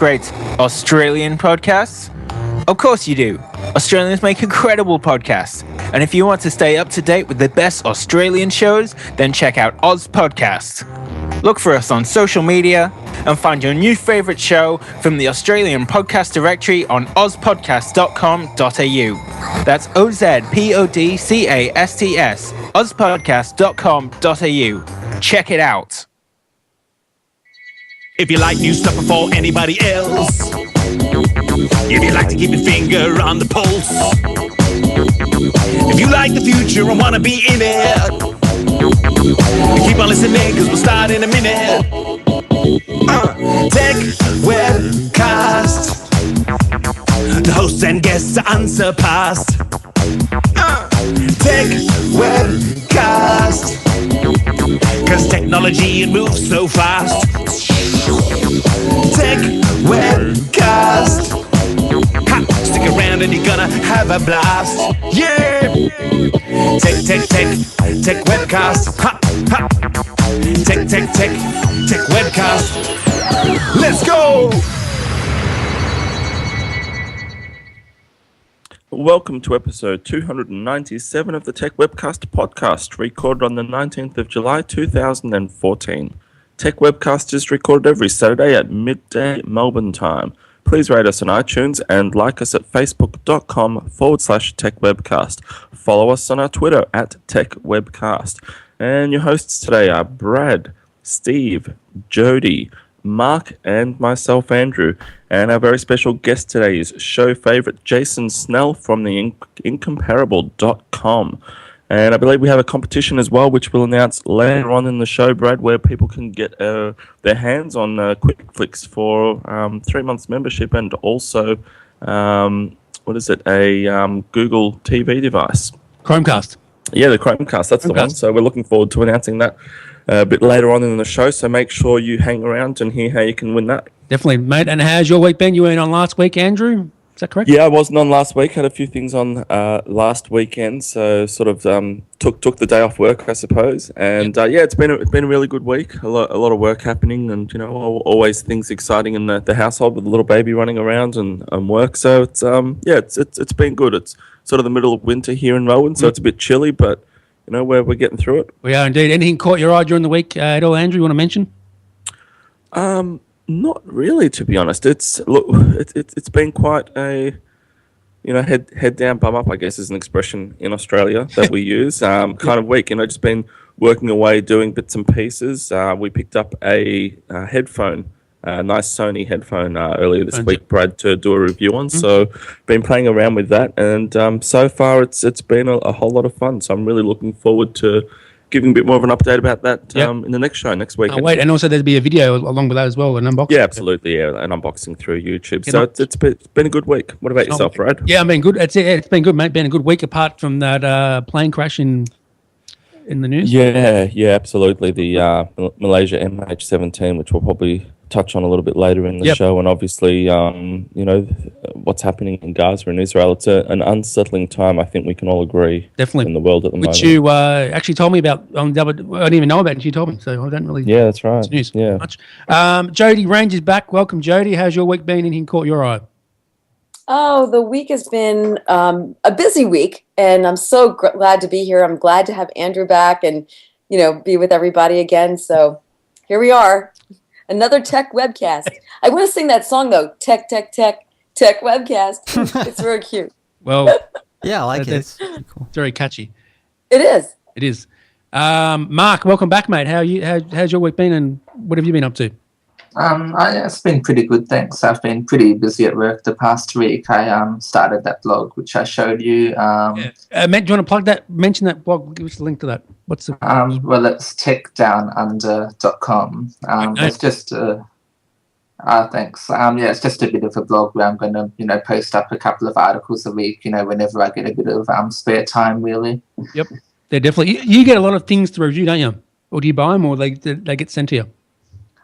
great Australian podcasts? Of course you do. Australians make incredible podcasts. And if you want to stay up to date with the best Australian shows, then check out Oz Podcast. Look for us on social media and find your new favourite show from the Australian podcast directory on ozpodcast.com.au. That's OZPODCASTS, ozpodcast.com.au. Check it out. If you like new stuff before anybody else, if you like to keep your finger on the pulse, if you like the future and want to be in it, keep on listening because we'll start in a minute. Techwebcast, the hosts and guests are unsurpassed. Techwebcast, cause technology it moves so fast. Techwebcast, ha, stick around and you're gonna have a blast. Yeah, Techwebcast, ha, ha, Techwebcast. Let's go. Welcome to episode 297 of the Techwebcast podcast, recorded on the 19th of July 2014. Techwebcast is recorded every Saturday at midday Melbourne time. Please rate us on iTunes and like us at facebook.com/Techwebcast. Follow us on our Twitter at Techwebcast. And your hosts today are Brad, Steve, Jody, Mark, and myself, Andrew. And our very special guest today is show favourite Jason Snell from the Incomparable.com. And I believe we have a competition as well, which we'll announce later on in the show, Brad, where people can get their hands on Quick Flicks for 3 months membership and also, a Google TV device. Chromecast. Yeah, the Chromecast, that's the one. So we're looking forward to announcing that a bit later on in the show. So make sure you hang around and hear how you can win that. Definitely, mate. And how's your week been? You weren't on last week, Andrew? Is that correct? Yeah, I wasn't on last week. Had a few things on last weekend, so sort of took the day off work, I suppose. And it's been a really good week. A lot of work happening, and always things exciting in the household with the little baby running around and work. So it's it's been good. It's sort of the middle of winter here in Melbourne, so it's a bit chilly, but we're getting through it. We are indeed. Anything caught your eye during the week at all, Andrew? You want to mention? Not really, to be honest. It's been quite a head down, bum up, I guess, is an expression in Australia that we use. Kind of week, just been working away, doing bits and pieces. We picked up a headphone, a nice Sony headphone earlier this week, Brad, to do a review on. So been playing around with that, and so far it's been a whole lot of fun. So I'm really looking forward to giving a bit more of an update about that in the next show, next week. Wait, and also there'll be a video along with that as well, an unboxing. Yeah, absolutely, an unboxing through YouTube. So it's been a good week. What about yourself, Brad? Yeah, I've been good. It's been good, mate. Been a good week apart from that plane crash in the news. Yeah, absolutely. The Malaysia MH17, which we'll probably touch on a little bit later in the show, and obviously, what's happening in Gaza and Israel. It's an unsettling time. I think we can all agree. Definitely in the world at the moment. Which you actually told me about. I didn't even know about it until you told me, so I don't really. Yeah, that's right. News much. Jody Range is back. Welcome, Jody. How's your week been? Anything caught your eye? Oh, the week has been a busy week, and I'm so glad to be here. I'm glad to have Andrew back and be with everybody again. So here we are. Another Tech Webcast. I want to sing that song though. Tech Webcast. It's very cute. Well, yeah, I like it. It's cool. It's very catchy. It is. It is. Mark, welcome back, mate. How's your week been, and what have you been up to? It's been pretty good, thanks. I've been pretty busy at work the past week. I started that blog which I showed you. Do you want to plug that? Mention that blog. Give us the link to that. What's the? Well, it's techdownunder.com. It's just thanks. It's just a bit of a blog where I'm going to post up a couple of articles a week. Whenever I get a bit of spare time, really. Yep, they're definitely. You get a lot of things to review, don't you? Or do you buy them, or they get sent to you?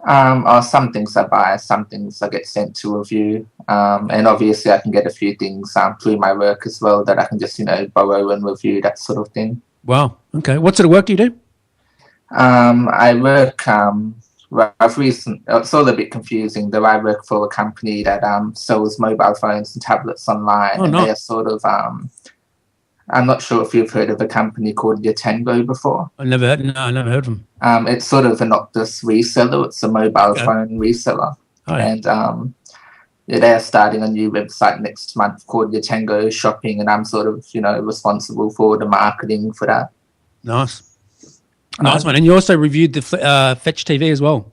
Some things I buy, some things I get sent to review, and obviously I can get a few things through my work as well that I can just borrow and review, that sort of thing. Wow. Okay. What sort of work do you do? I work Well, it's all a bit confusing, though. I work for a company that sells mobile phones and tablets online, and they're sort of I'm not sure if you've heard of a company called Yatengo before. I never heard of them. It's sort of an Optus reseller. It's a mobile phone reseller. Oh, yeah. And they're starting a new website next month called Yatengo Shopping, and I'm sort of, responsible for the marketing for that. Nice one. And you also reviewed the Fetch TV as well.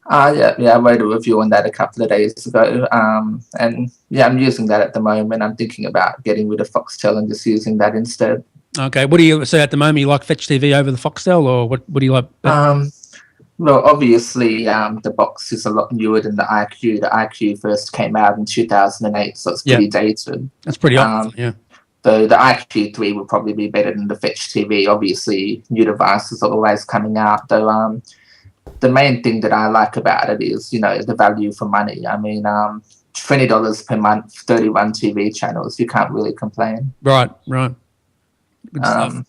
Yeah, I wrote a review on that a couple of days ago. And yeah, I'm using that at the moment. I'm thinking about getting rid of Foxtel and just using that instead. Okay. What do you say at the moment? You like Fetch TV over the Foxtel, or what do you like? Well, obviously, the box is a lot newer than the IQ. The IQ first came out in 2008, so it's pretty dated. That's pretty old, yeah. So the IQ3 will probably be better than the Fetch TV. Obviously, new devices are always coming out, though. The main thing that I like about it is, the value for money. I mean, $20 per month, 31 TV channels. You can't really complain. Right. Good stuff.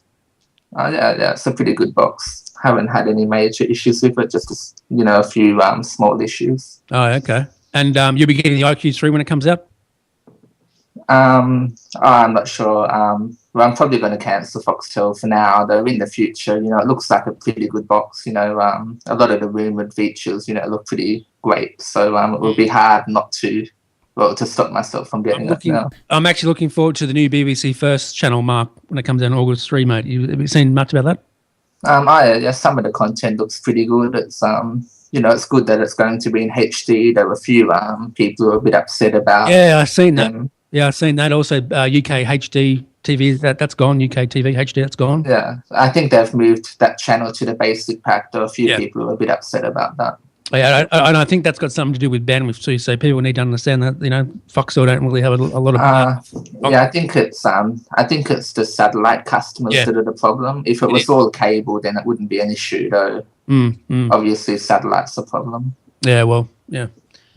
Yeah, it's a pretty good box. Haven't had any major issues with it, just, a few small issues. Oh, okay. And you'll be getting the IQ3 when it comes out? I'm not sure. Well, I'm probably going to cancel Foxtel for now, though in the future, it looks like a pretty good box. A lot of the rumored features, look pretty great. So it will be hard not to stop myself from getting it now. I'm actually looking forward to the new BBC First channel, Mark, when it comes out on August 3, mate. Have you seen much about that? Yeah, some of the content looks pretty good. It's it's good that it's going to be in HD. There were a few people who were a bit upset about. Yeah, I've seen that. Yeah, I've seen that. Also, UK HD TV, that's gone. UK TV HD, that's gone. Yeah, I think they've moved that channel to the basic pack. There are a few people who are a bit upset about that. Yeah, and I think that's got something to do with bandwidth too. So people need to understand that Foxtel don't really have a lot of. Yeah, I think it's the satellite customers that are the problem. If it was all cable, then it wouldn't be an issue, though. Obviously, satellite's a problem. Yeah, well, yeah.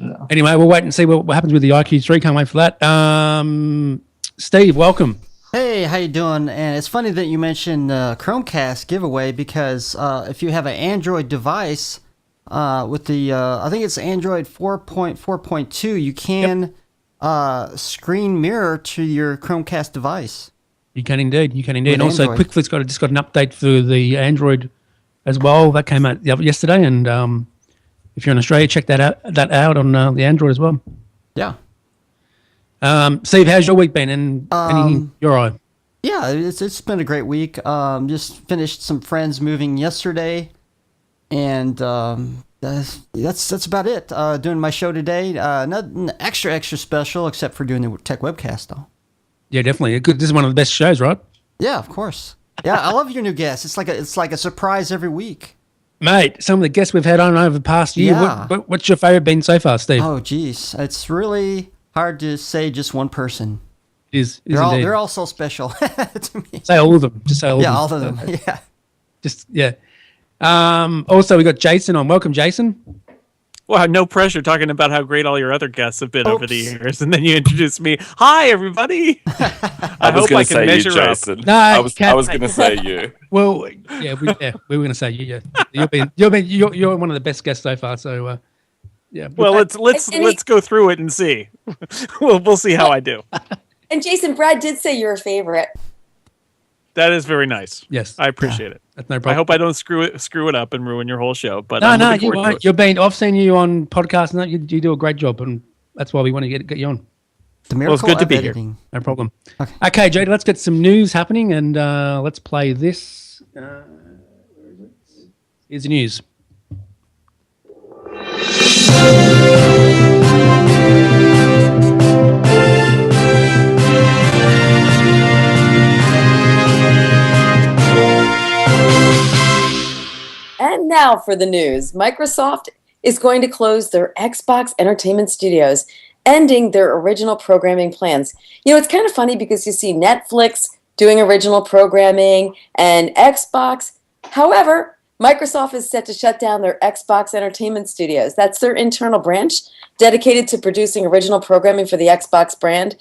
No. Anyway, we'll wait and see what happens with the IQ3. Can't wait for that. Steve, welcome. Hey, how you doing? And it's funny that you mentioned Chromecast giveaway because if you have an Android device with the I think it's Android 4.4.2, you can screen mirror to your Chromecast device. You can indeed. And also, QuickFlip's just got an update for the Android as well. That came out yesterday, and if you're in Australia, check that out on the Android as well. Yeah. Steve, how's your week been? And anything you're all right? Yeah, it's been a great week. Just finished some friends moving yesterday, and that's about it. Doing my show today. Nothing extra special except for doing the Tech Webcast though. Yeah, definitely. This is one of the best shows, right? Yeah, of course. Yeah, I love your new guests. It's like a surprise every week. Mate, some of the guests we've had on over the past year. Yeah. What's your favorite been so far, Steve? Oh, geez. It's really hard to say just one person. It is they're all so special to me. Say all of them. Just say all of them. Yeah, all of them. Yeah. Also, we got Jason on. Welcome, Jason. Well, no pressure talking about how great all your other guests have been over the years, and then you introduce me. Hi, everybody. I hope I can measure Jason. up. No, I was going to say you. Well, we were going to say you. Yeah, you're one of the best guests so far. So, yeah. Well, let's go through it and see. We'll see how I do. And Jason, Brad did say you're a favorite. That is very nice. Yes, I appreciate it. That's no problem. I hope I don't screw it up and ruin your whole show. But no, you won't. I've seen you on podcasts and that. You do a great job, and that's why we want to get you on. The miracle it's good to be editing. here. No problem. Okay, Jody, let's get some news happening, and let's play this. Here's the news. And now for the news. Microsoft is going to close their Xbox Entertainment Studios, ending their original programming plans. It's kind of funny because you see Netflix doing original programming and Xbox. However, Microsoft is set to shut down their Xbox Entertainment Studios. That's their internal branch dedicated to producing original programming for the Xbox brand.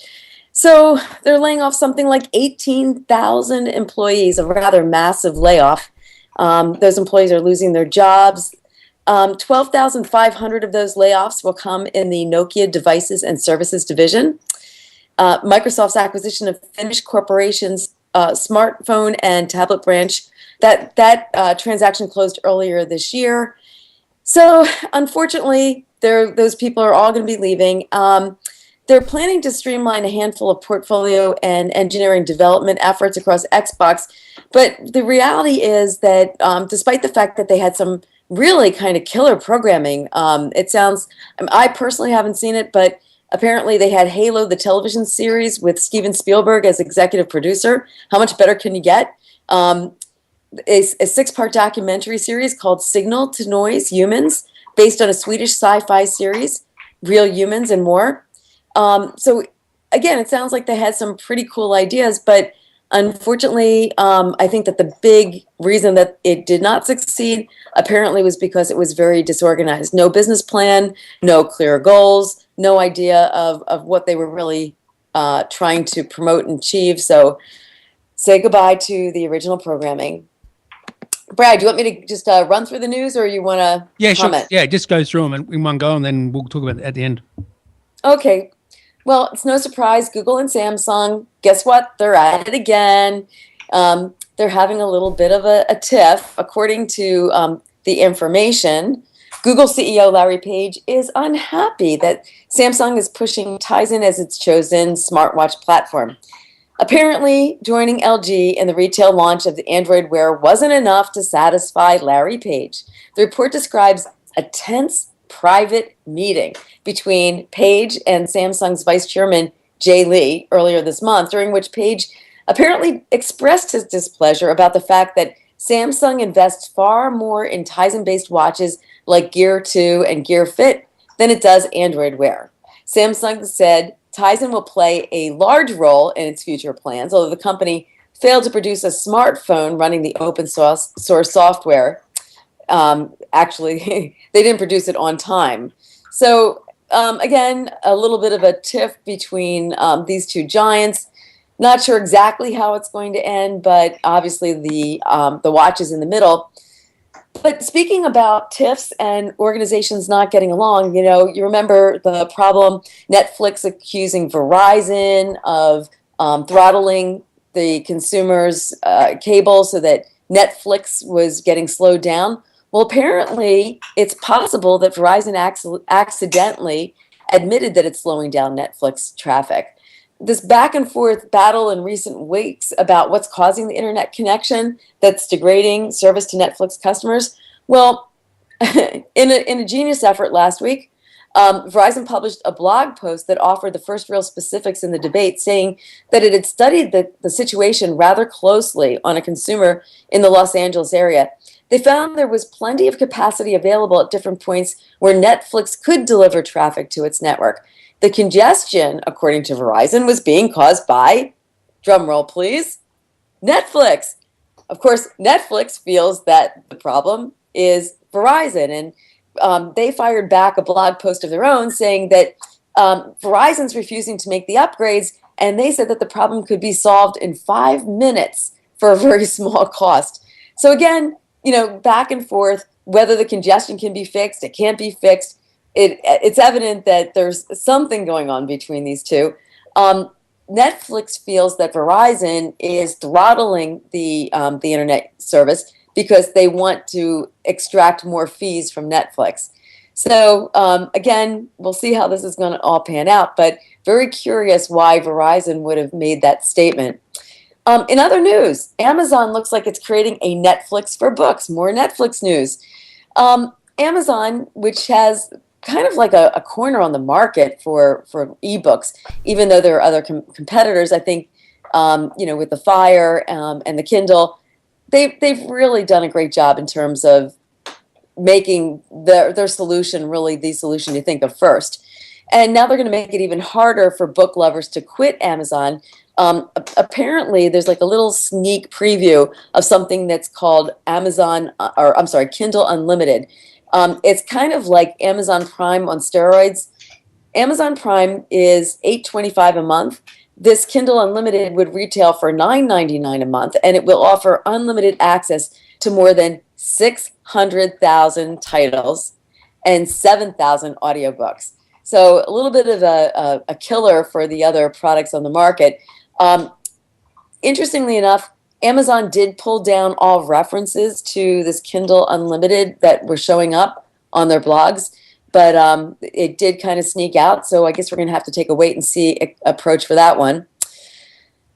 So they're laying off something like 18,000 employees, a rather massive layoff. Those employees are losing their jobs. 12,500 of those layoffs will come in the Nokia Devices and Services division. Microsoft's acquisition of Finnish Corporation's smartphone and tablet branch, that transaction closed earlier this year. So unfortunately, those people are all going to be leaving. They're planning to streamline a handful of portfolio and engineering development efforts across Xbox. But the reality is that despite the fact that they had some really kind of killer programming, it sounds, I personally haven't seen it, but apparently they had Halo, the television series with Steven Spielberg as executive producer. How much better can you get? A 6-part documentary series called Signal to Noise Humans, based on a Swedish sci-fi series, Real Humans and more. So again, it sounds like they had some pretty cool ideas, but unfortunately, I think that the big reason that it did not succeed apparently was because it was very disorganized. No business plan, no clear goals, no idea of what they were really trying to promote and achieve. So say goodbye to the original programming. Brad, do you want me to just run through the news, or you want to comment? Sure. Yeah, just go through them in one go, and then we'll talk about it at the end. Okay. Well, it's no surprise, Google and Samsung, guess what? They're at it again. They're having a little bit of a tiff. According to the information, Google CEO Larry Page is unhappy that Samsung is pushing Tizen as its chosen smartwatch platform. Apparently, joining LG in the retail launch of the Android Wear wasn't enough to satisfy Larry Page. The report describes a tense private meeting between Page and Samsung's vice chairman, Jay Lee, earlier this month, during which Page apparently expressed his displeasure about the fact that Samsung invests far more in Tizen-based watches like Gear 2 and Gear Fit than it does Android Wear. Samsung said Tizen will play a large role in its future plans, although the company failed to produce a smartphone running the open source software. Actually, they didn't produce it on time. So again, a little bit of a tiff between these two giants. Not sure exactly how it's going to end, but obviously the watch is in the middle. But speaking about tiffs and organizations not getting along, you remember the problem, Netflix accusing Verizon of throttling the consumers' cable so that Netflix was getting slowed down. Well, apparently, it's possible that Verizon accidentally admitted that it's slowing down Netflix traffic. This back and forth battle in recent weeks about what's causing the internet connection that's degrading service to Netflix customers. Well, in a genius effort last week, Verizon published a blog post that offered the first real specifics in the debate, saying that it had studied the situation rather closely on a consumer in the Los Angeles area. They found there was plenty of capacity available at different points where Netflix could deliver traffic to its network. The congestion, according to Verizon, was being caused by, drumroll please, Netflix. Of course, Netflix feels that the problem is Verizon, and they fired back a blog post of their own saying that Verizon's refusing to make the upgrades, and they said that the problem could be solved in 5 minutes for a very small cost. So again, back and forth, whether the congestion can be fixed, it can't be fixed. It's evident that there's something going on between these two. Netflix feels that Verizon is throttling the internet service because they want to extract more fees from Netflix. So again, we'll see how this is going to all pan out, but very curious why Verizon would have made that statement. In other news, Amazon looks like it's creating a Netflix for books. More Netflix news. Amazon, which has kind of like a corner on the market for ebooks, even though there are other competitors, I think, with the Fire and the Kindle, they've really done a great job in terms of making their solution really the solution you think of first. And now they're going to make it even harder for book lovers to quit Amazon. Apparently, there's like a little sneak preview of something that's called Kindle Unlimited. It's kind of like Amazon Prime on steroids. Amazon Prime is $8.25 a month. This Kindle Unlimited would retail for $9.99 a month, and it will offer unlimited access to more than 600,000 titles and 7,000 audiobooks. So a little bit of a killer for the other products on the market. Interestingly enough, Amazon did pull down all references to this Kindle Unlimited that were showing up on their blogs, but it did kind of sneak out. So I guess we're going to have to take a wait and see approach for that one.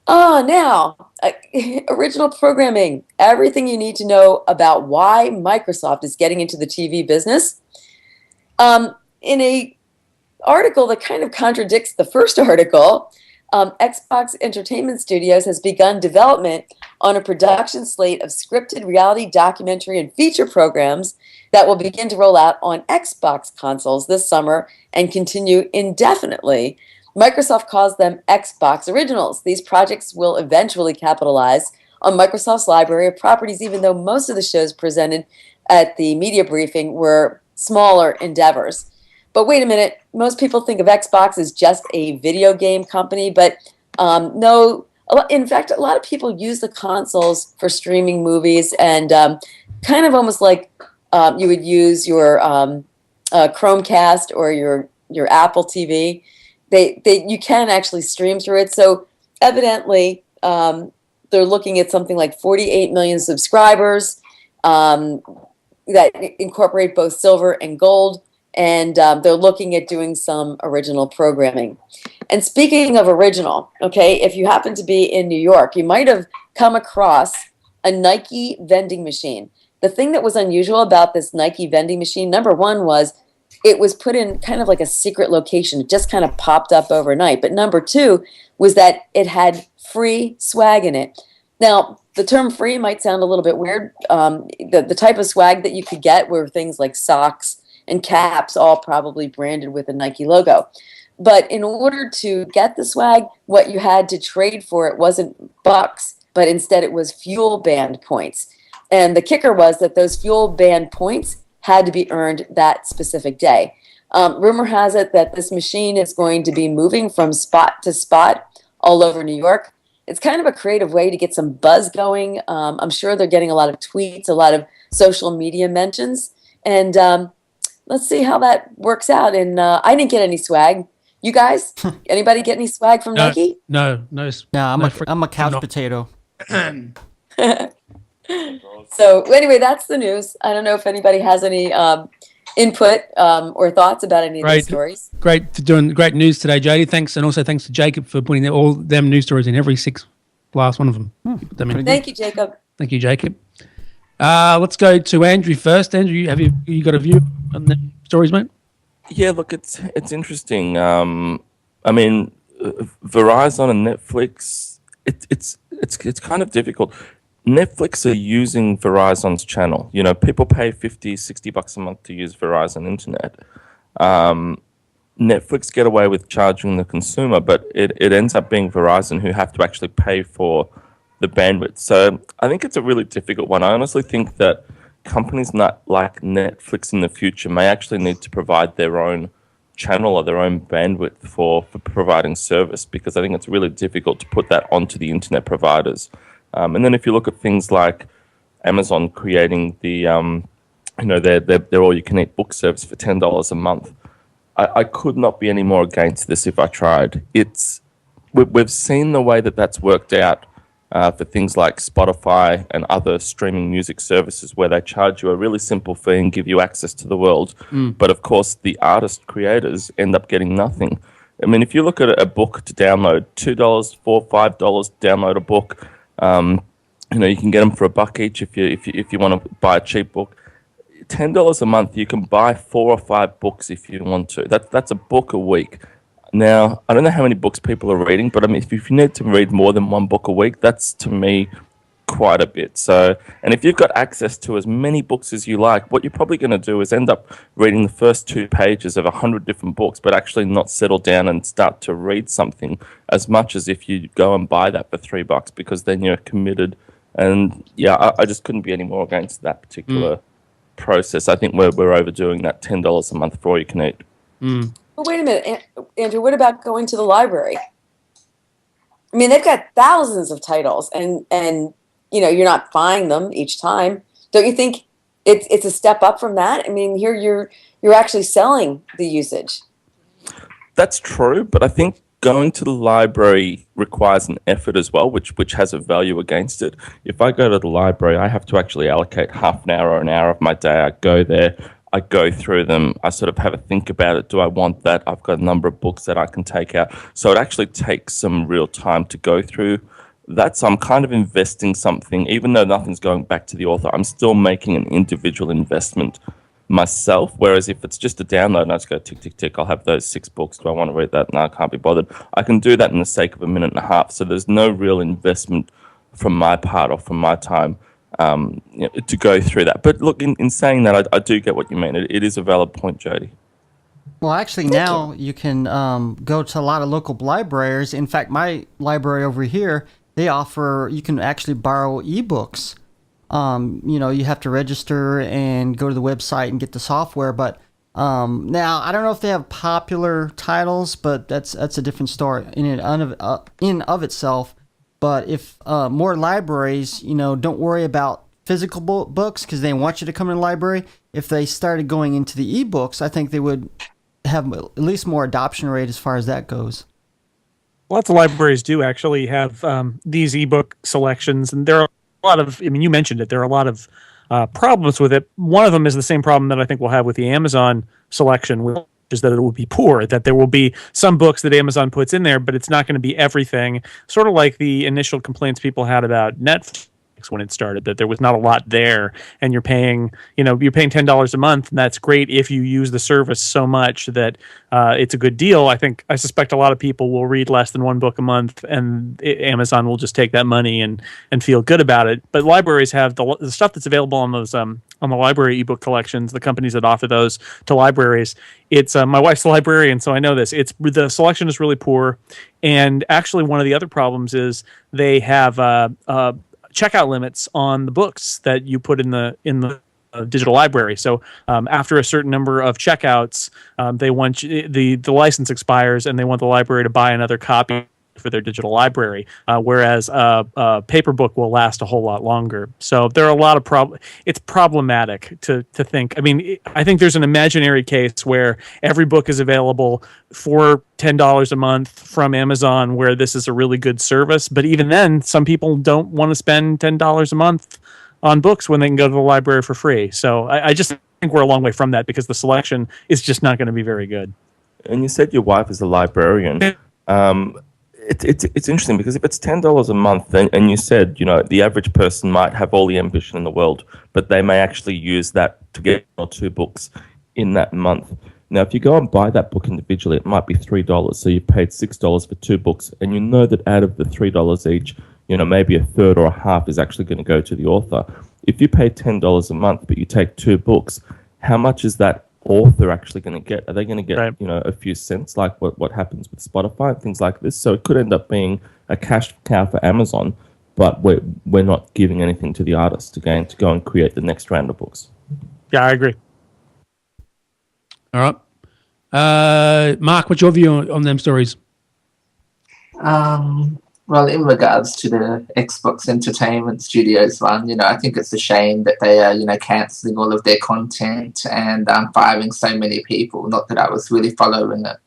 Now, original programming, everything you need to know about why Microsoft is getting into the TV business. In a article that kind of contradicts the first article, Xbox Entertainment Studios has begun development on a production slate of scripted reality, documentary, and feature programs that will begin to roll out on Xbox consoles this summer and continue indefinitely. Microsoft calls them Xbox Originals. These projects will eventually capitalize on Microsoft's library of properties, even though most of the shows presented at the media briefing were smaller endeavors. But wait a minute, most people think of Xbox as just a video game company, but no. In fact, a lot of people use the consoles for streaming movies and kind of almost like you would use your Chromecast or your Apple TV. You can actually stream through it. So evidently, they're looking at something like 48 million subscribers that incorporate both silver and gold. And they're looking at doing some original programming. And speaking of original, okay, if you happen to be in New York, you might have come across a Nike vending machine. The thing that was unusual about this Nike vending machine, number one, was it was put in kind of like a secret location. It just kind of popped up overnight. But number two was that it had free swag in it. Now, the term free might sound a little bit weird. The type of swag that you could get were things like socks and caps, all probably branded with a Nike logo. But in order to get the swag, what you had to trade for it wasn't bucks, but instead it was fuel band points. And the kicker was that those fuel band points had to be earned that specific day. Rumor has it that this machine is going to be moving from spot to spot all over New York. It's kind of a creative way to get some buzz going. I'm sure they're getting a lot of tweets, a lot of social media mentions. And let's see how that works out. And I didn't get any swag. You guys, anybody get any swag from Nike? No. No, I'm a couch potato. So anyway, that's the news. I don't know if anybody has any input or thoughts about any of these stories. Great for doing great news today, Jody. Thanks, and also thanks to Jacob for putting all them news stories in every last one of them. Thank you, Jacob. Thank you, Jacob. Let's go to Andrew first. Andrew, have you got a view on the stories, mate? Yeah, look, it's interesting. I mean, Verizon and Netflix, it's kind of difficult. Netflix are using Verizon's channel. You know, people pay $50-$60 a month to use Verizon Internet. Netflix get away with charging the consumer, but it ends up being Verizon who have to actually pay for the bandwidth. So I think it's a really difficult one. I honestly think that companies not like Netflix in the future may actually need to provide their own channel or their own bandwidth for providing service, because I think it's really difficult to put that onto the internet providers. And then if you look at things like Amazon creating the, their all-you-can-eat book service for $10 a month, I could not be any more against this if I tried. We've seen the way that's worked out for things like Spotify and other streaming music services, where they charge you a really simple fee and give you access to the world. But of course, the artist creators end up getting nothing. I mean, if you look at a book to download, $2, $4, $5 to download a book. You can get them for $1 each if you want to buy a cheap book. $10 a month, you can buy 4 or 5 books if you want to. That's a book a week. Now, I don't know how many books people are reading, but I mean, if you need to read more than 1 book a week, that's to me quite a bit. So, and if you've got access to as many books as you like, what you're probably going to do is end up reading the first 2 pages of 100 different books, but actually not settle down and start to read something as much as if you go and buy that for $3, because then you're committed. And yeah, I just couldn't be any more against that particular process. I think we're overdoing that $10 a month for all you can eat. But wait a minute, Andrew, what about going to the library? I mean, they've got thousands of titles and you're not buying them each time. Don't you think it's a step up from that. I mean, here you're actually selling the usage. That's true, but I think going to the library requires an effort as well, which has a value against it. If I go to the library, I have to actually allocate half an hour or an hour of my day. I go there, I go through them, I sort of have a think about it. Do I want that? I've got a number of books that I can take out. So it actually takes some real time to go through that. So I'm kind of investing something, even though nothing's going back to the author, I'm still making an individual investment myself. Whereas if it's just a download and I just go tick, tick, tick, I'll have those 6 books. Do I want to read that? No, I can't be bothered. I can do that in the sake of a minute and a half. So there's no real investment from my part or from my time to go through that. But look, in saying that, I do get what you mean. It is a valid point, Jody. Well, actually, now you can go to a lot of local libraries. In fact, my library over here, they offer, you can actually borrow ebooks. You have to register and go to the website and get the software. But now, I don't know if they have popular titles, but that's a different story in of itself. But if more libraries, don't worry about physical books because they want you to come in the library. If they started going into the ebooks, I think they would have at least more adoption rate as far as that goes. Lots of libraries do actually have these ebook selections, and there are a lot of, you mentioned it, there are a lot of problems with it. One of them is the same problem that I think we'll have with the Amazon selection, which is that it will be poor, that there will be some books that Amazon puts in there, but it's not going to be everything. Sort of like the initial complaints people had about Netflix when it started, that there was not a lot there, and you're paying $10 a month, and that's great if you use the service so much that it's a good deal. I suspect a lot of people will read less than 1 book a month, and Amazon will just take that money and feel good about it. But libraries have the stuff that's available on those on the library ebook collections, the companies that offer those to libraries. It's my wife's a librarian, so I know this. The selection is really poor, and actually one of the other problems is they have checkout limits on the books that you put in the digital library. So after a certain number of checkouts, they want the license expires, and they want the library to buy another copy for their digital library, whereas a paper book will last a whole lot longer. So there are a lot of it's problematic to think. I think there's an imaginary case where every book is available for $10 a month from Amazon, where this is a really good service. But even then, some people don't want to spend $10 a month on books when they can go to the library for free. So I just think we're a long way from that, because the selection is just not going to be very good. And you said your wife is a librarian. It's interesting, because if it's $10 a month, and you said, the average person might have all the ambition in the world, but they may actually use that to get 1 or 2 books in that month. Now, if you go and buy that book individually, it might be $3. So you paid $6 for 2 books, and you know that out of the $3 each, maybe a third or a half is actually going to go to the author. If you pay $10 a month, but you take 2 books, how much is that author actually going to get? Are they going to get a few cents, like what happens with Spotify and things like this? So it could end up being a cash cow for Amazon, but we're not giving anything to the artist to go and create the next round of books. Yeah, I agree. All right, Mark, what's your view on them stories? Well, in regards to the Xbox Entertainment Studios one, I think it's a shame that they are, cancelling all of their content and firing so many people. Not that I was really following it.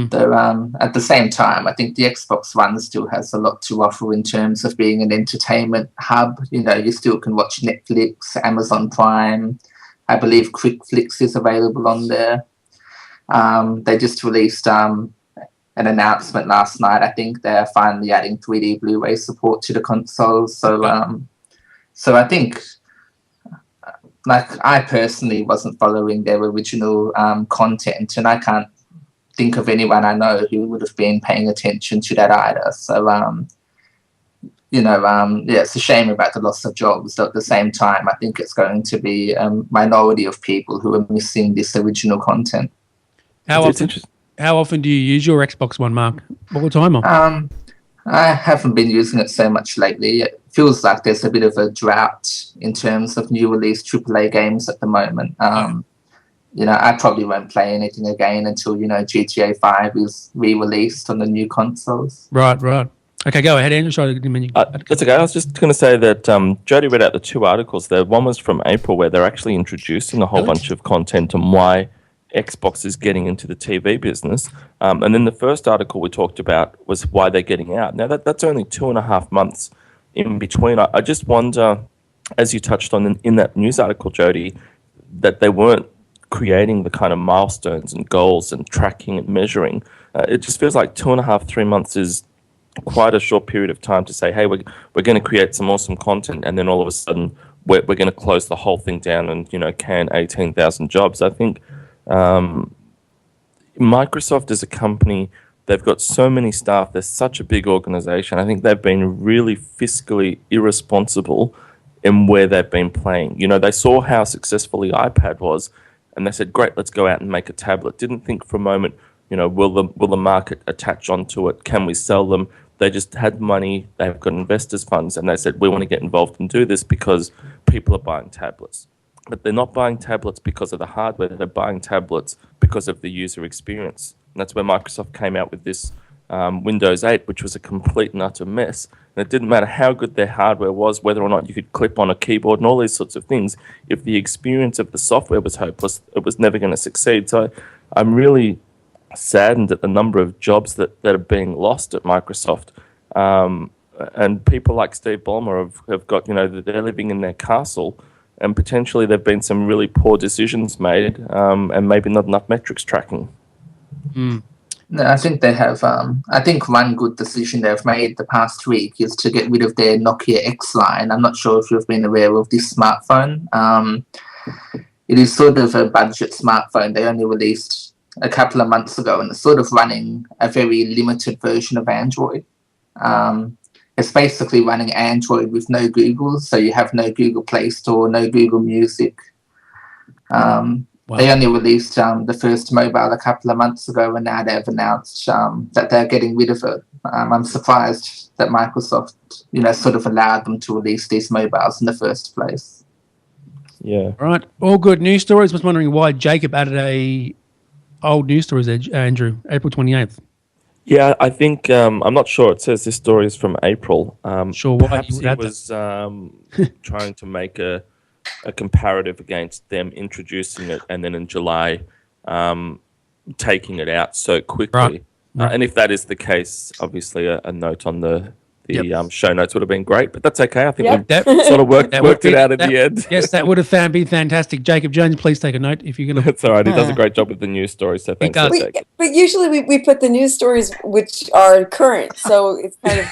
Though, at the same time, I think the Xbox One still has a lot to offer in terms of being an entertainment hub. You still can watch Netflix, Amazon Prime. I believe QuickFlix is available on there. They just released an announcement last night. I think they're finally adding 3D Blu-ray support to the consoles. So I think, I personally wasn't following their original content, and I can't think of anyone I know who would have been paying attention to that either. So, it's a shame about the loss of jobs. At the same time, I think it's going to be a minority of people who are missing this original content. How often do you use your Xbox One, Mark? All the time? I haven't been using it so much lately. It feels like there's a bit of a drought in terms of new release AAA games at the moment. I probably won't play anything again until, GTA 5 is re-released on the new consoles. Right. Okay, go ahead, Andrew. Sorry, I didn't mean you. That's okay. I was just going to say that Jody read out the two articles there. One was from April, where they're actually introducing a whole bunch of content on why Xbox is getting into the TV business. And then the first article we talked about was why they're getting out. Now, that's only 2.5 months in between. I just wonder, as you touched on in that news article, Jody, that they weren't creating the kind of milestones and goals and tracking and measuring. It just feels like 2.5, 3 months is quite a short period of time to say, hey, we're going to create some awesome content, and then all of a sudden we're going to close the whole thing down and, can 18,000 jobs. I think Microsoft as a company, they've got so many staff, they're such a big organization. I think they've been really fiscally irresponsible in where they've been playing. They saw how successful the iPad was, and they said, great, let's go out and make a tablet. Didn't think for a moment, will the market attach onto it? Can we sell them? They just had money, they've got investors' funds, and they said, we want to get involved and do this because people are buying tablets. But they're not buying tablets because of the hardware, they're buying tablets because of the user experience. And that's where Microsoft came out with this Windows 8, which was a complete and utter mess. And it didn't matter how good their hardware was, whether or not you could clip on a keyboard and all these sorts of things. If the experience of the software was hopeless, it was never going to succeed. So I'm really saddened at the number of jobs that are being lost at Microsoft. And people like Steve Ballmer have got, they're living in their castle, and potentially there have been some really poor decisions made, and maybe not enough metrics tracking. No, I think they have. I think one good decision they've made the past week is to get rid of their Nokia X line. I'm not sure if you've been aware of this smartphone. It is sort of a budget smartphone. They only released a couple of months ago, and it's sort of running a very limited version of Android. It's basically running Android with no Google, so you have no Google Play Store, no Google Music. Wow. They only released the first mobile a couple of months ago, and now they've announced that they're getting rid of it. I'm surprised that Microsoft, sort of allowed them to release these mobiles in the first place. Yeah. All right. All good news stories. Was wondering why Jacob added a old news stories, Andrew, April 28th. Yeah, I think, I'm not sure. It says this story is from April. Sure, why perhaps he was trying to make a comparative against them introducing it and then in July taking it out so quickly. Right. And if that is the case, obviously a note on the show notes would have been great, but that's okay. I think we've sort of worked it out at the end. Yes, that would have been fantastic. Jacob Jones, please take a note if you're going to. That's all right. He does a great job with the news stories, so thanks. But usually we put the news stories which are current, so it's kind of.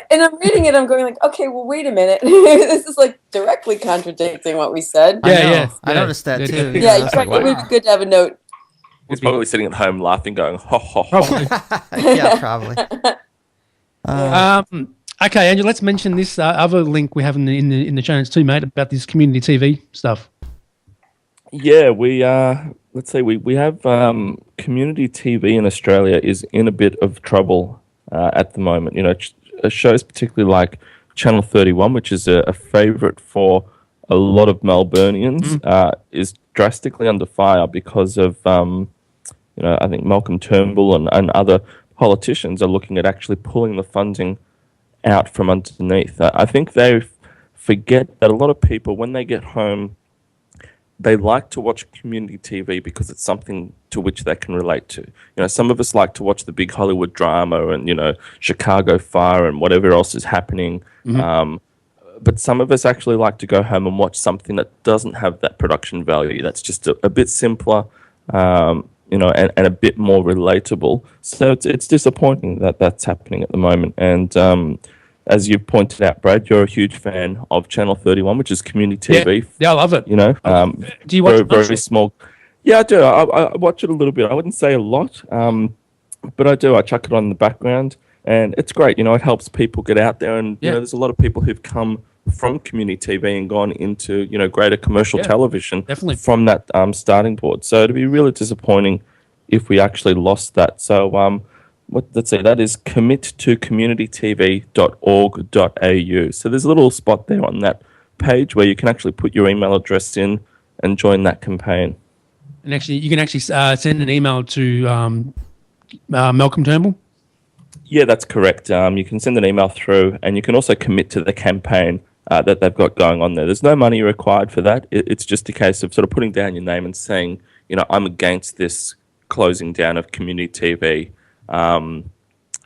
And I'm reading it, I'm going like, okay, well, wait a minute. This is like directly contradicting what we said. I noticed that too. Yeah, exactly. It would be good to have a note. He's probably sitting at home laughing, going, ho, ho, ho. Probably. Yeah, probably. Okay, Andrew, let's mention this other link we have in the show notes too, mate, about this community TV stuff. Yeah, we let's say we have community TV in Australia is in a bit of trouble at the moment. Shows particularly like Channel 31, which is a favourite for a lot of Melburnians, is drastically under fire because of I think Malcolm Turnbull and other politicians are looking at actually pulling the funding out from underneath. I think they forget that a lot of people, when they get home, they like to watch community TV because it's something to which they can relate to. Some of us like to watch the big Hollywood drama and, Chicago Fire and whatever else is happening. But some of us actually like to go home and watch something that doesn't have that production value. That's just a bit simpler, and a bit more relatable. So it's disappointing that that's happening at the moment. And as you pointed out, Brad, you're a huge fan of Channel 31, which is community TV. Yeah, I love it. Do you watch very small? Yeah, I do. I watch it a little bit. I wouldn't say a lot, but I do. I chuck it on in the background, and it's great. It helps people get out there. And there's a lot of people who've come from community TV and gone into greater commercial television from that starting board. So it'd be really disappointing if we actually lost that. So let's say that is committoCommunityTV.org.au. So there's a little spot there on that page where you can actually put your email address in and join that campaign. And you can send an email to Malcolm Turnbull. Yeah, that's correct. You can send an email through, and you can also commit to the campaign that they've got going on there. There's no money required for that. It's just a case of sort of putting down your name and saying, I'm against this closing down of community TV.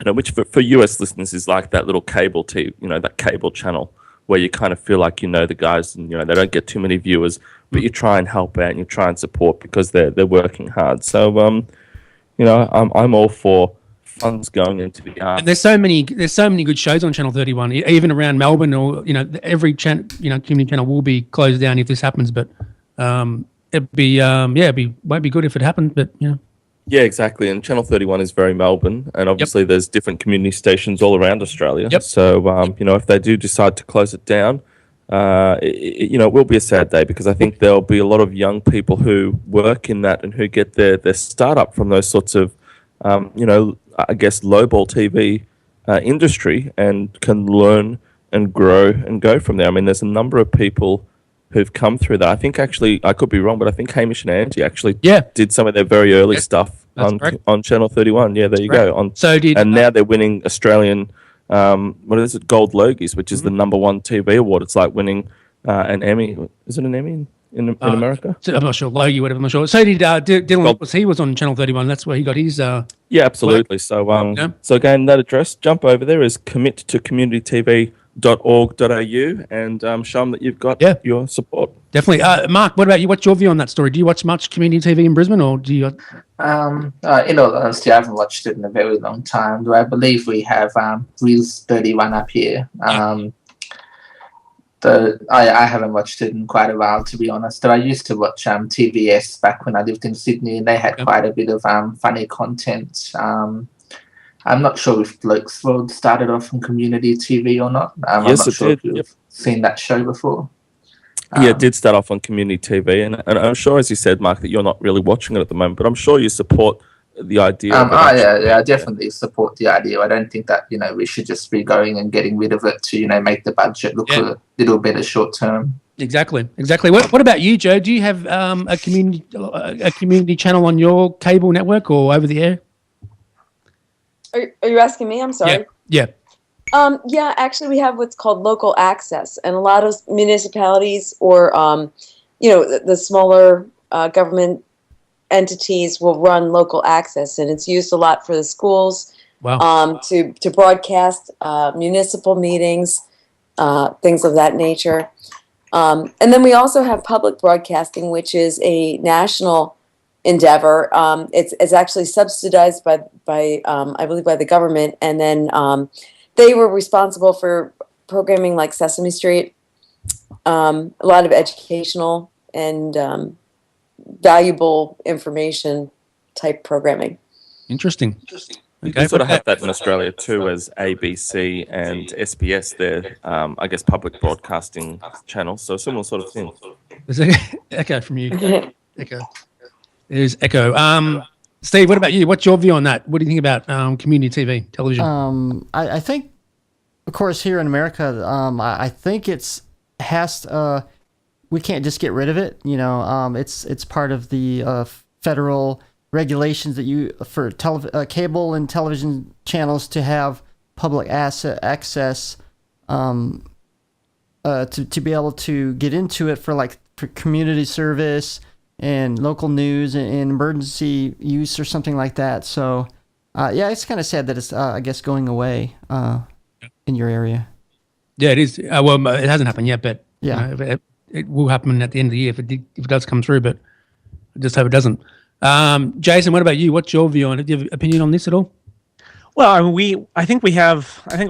Which for US listeners is like that little cable TV, that cable channel where you kind of feel like the guys, and they don't get too many viewers, but you try and help out and you try and support because they're working hard. So I'm all for funds going into the arts. And there's so many good shows on Channel 31, even around Melbourne, or every community channel will be closed down if this happens. But it'd be won't be good if it happened. But Yeah, exactly. And Channel 31 is very Melbourne, and obviously there's different community stations all around Australia. Yep. So, if they do decide to close it down, it will be a sad day, because I think there'll be a lot of young people who work in that and who get their startup from those sorts of, I guess, lowball TV industry, and can learn and grow and go from there. I mean, there's a number of people who've come through that. I think actually, I could be wrong, but I think Hamish and Angie actually did some of their very early stuff on Channel 31. Yeah, there you go. And now they're winning Australian, what is it, Gold Logies, which is the #1 TV award. It's like winning an Emmy. Is it an Emmy in America? I'm not sure. Logie, whatever, I'm not sure. So did Dylan, he was on Channel 31. That's where he got his... yeah, absolutely. Work. So again, that address, jump over there, is committotocommunitytv.org.au, and show them that you've got your support. Definitely. Mark, what about you? What's your view on that story? Do you watch much community TV in Brisbane, or do you... In all honesty, I haven't watched it in a very long time. Though I believe we have Reels 31 up here. I haven't watched it in quite a while, to be honest. Though I used to watch TVS back when I lived in Sydney, and they had quite a bit of funny content. I'm not sure if Bloke's World started off on community TV or not. Yes, I'm not it sure did. if you've seen that show before. It did start off on community TV, and I'm sure, as you said, Mark, that you're not really watching it at the moment, but I'm sure you support the idea. I definitely support the idea. I don't think that we should just be going and getting rid of it to make the budget look a little better short term. Exactly. What about you, Joe? Do you have a community channel on your cable network or over the air? Are you asking me? I'm sorry. Yeah. Actually, we have what's called local access, and a lot of municipalities or the smaller government entities will run local access, and it's used a lot for the schools. Wow. To broadcast municipal meetings, things of that nature. And then we also have public broadcasting, which is a national endeavor. It's actually subsidized by I believe by the government, and then they were responsible for programming like Sesame Street, a lot of educational and valuable information type programming. Interesting. You can sort of have that in Australia too, as ABC and SBS, their I guess public broadcasting channels. So similar sort of thing. There's an echo from you. Echo. There's echo. Steve, what about you? What's your view on that? What do you think about community TV, television? I think, of course, here in America, I think we can't just get rid of it. It's part of the federal regulations that for cable and television channels to have public access to be able to get into it for community service and local news and emergency use or something like that. So, it's kind of sad that it's, I guess, going away in your area. Yeah, it is. Well, it hasn't happened yet, but yeah, it will happen at the end of the year if it does come through. But I just hope it doesn't. Jason, what about you? What's your view on it? Do you have an opinion on this at all? Well, I think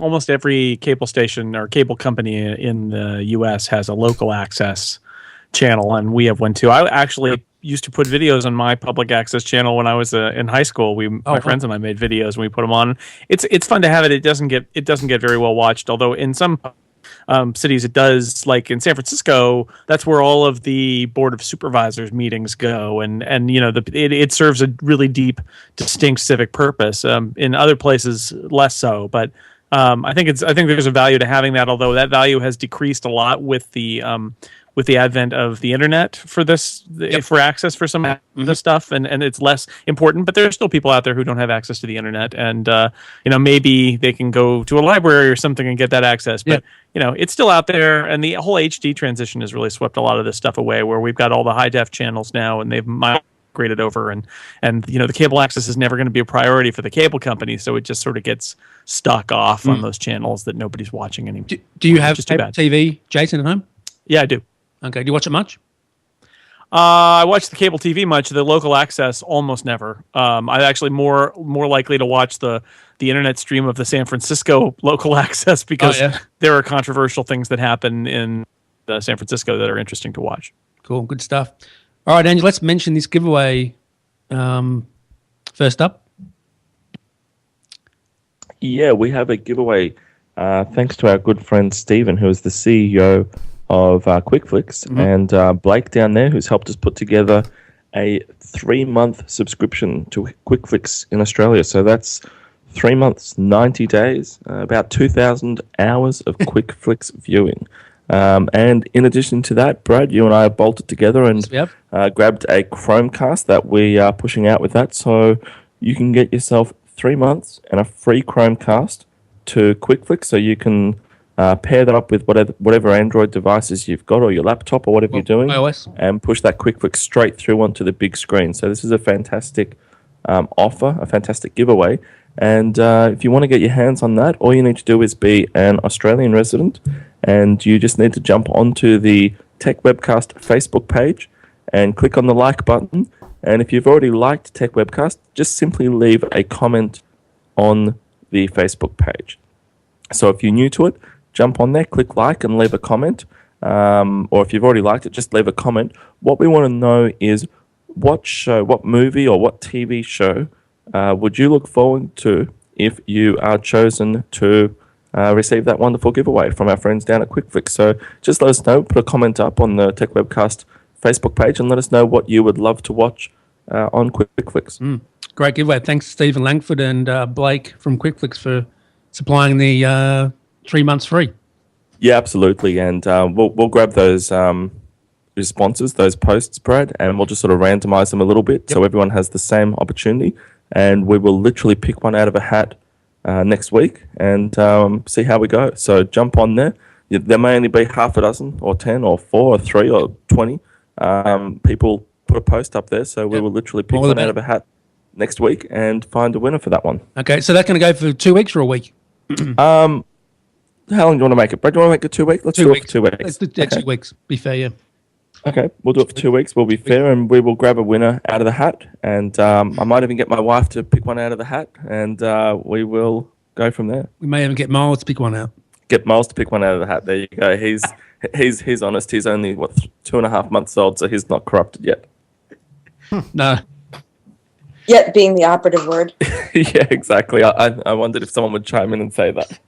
almost every cable station or cable company in the U.S. has a local access channel, and we have one too. I actually used to put videos on my public access channel when I was in high school. My friends and I made videos and we put them on. It's fun to have it. It doesn't get very well watched, although in some cities it does. Like in San Francisco, that's where all of the board of supervisors meetings go, and it serves a really deep, distinct civic purpose. In other places, less so, but. I think there's a value to having that, although that value has decreased a lot with the with the advent of the internet for this, for access for some of the stuff, and it's less important. But there are still people out there who don't have access to the internet, and maybe they can go to a library or something and get that access. But it's still out there, and the whole HD transition has really swept a lot of this stuff away. Where we've got all the high def channels now, and they've migrated over, and the cable access is never going to be a priority for the cable company, so it just sort of gets stuck off on those channels that nobody's watching anymore. Do you have cable TV, Jason, at home? Yeah, I do. Okay. Do you watch it much? I watch the cable TV much. The local access almost never. I'm actually more likely to watch the internet stream of the San Francisco local access because there are controversial things that happen in San Francisco that are interesting to watch. Cool, good stuff. All right, Andrew, let's mention this giveaway first up. Yeah, we have a giveaway thanks to our good friend Stephen, who is the CEO of QuickFlix, and Blake down there, who's helped us put together a 3-month subscription to QuickFlix in Australia. So that's 3 months, 90 days, about 2,000 hours of QuickFlix viewing. And in addition to that, Brad, you and I have bolted together and grabbed a Chromecast that we are pushing out with that. So you can get yourself 3 months and a free Chromecast to QuickFlix, so you can pair that up with whatever Android devices you've got, or your laptop, or whatever you're doing, iOS, and push that QuickFlix straight through onto the big screen. So this is a fantastic offer, a fantastic giveaway. And if you want to get your hands on that, all you need to do is be an Australian resident, and you just need to jump onto the Techwebcast Facebook page and click on the like button. And if you've already liked Techwebcast, just simply leave a comment on the Facebook page. So if you're new to it, jump on there, click like, and leave a comment. Or if you've already liked it, just leave a comment. What we want to know is what show, what movie, or what TV show would you look forward to if you are chosen to receive that wonderful giveaway from our friends down at QuickFlix. So just let us know, put a comment up on the Tech Webcast Facebook page, and let us know what you would love to watch on QuickFlix. Great giveaway. Thanks, Stephen Langford and Blake from QuickFlix for supplying the 3 months free. Yeah, absolutely. And we'll grab those responses, those posts, Brad, and we'll just sort of randomize them a little bit so everyone has the same opportunity. And we will literally pick one out of a hat next week and see how we go. So jump on there. There may only be half a dozen or 10 or 4 or 3 or 20 people put a post up there. So we will literally pick one out of a hat next week and find a winner for that one. Okay, so that's going to go for 2 weeks or a week? How long do you want to make it, Brad? Do you want to make it 2 weeks? Let's do it for 2 weeks. Let's do 2 weeks. Be fair, yeah. Okay, we'll do it for 2 weeks. We'll be fair, and we will grab a winner out of the hat. And I might even get my wife to pick one out of the hat, and we will go from there. We may even get Miles to pick one out. Get Miles to pick one out of the hat. There you go. He's honest. He's only 2.5 months old, so he's not corrupted yet. No. Yet being the operative word. Yeah, exactly. I wondered if someone would chime in and say that.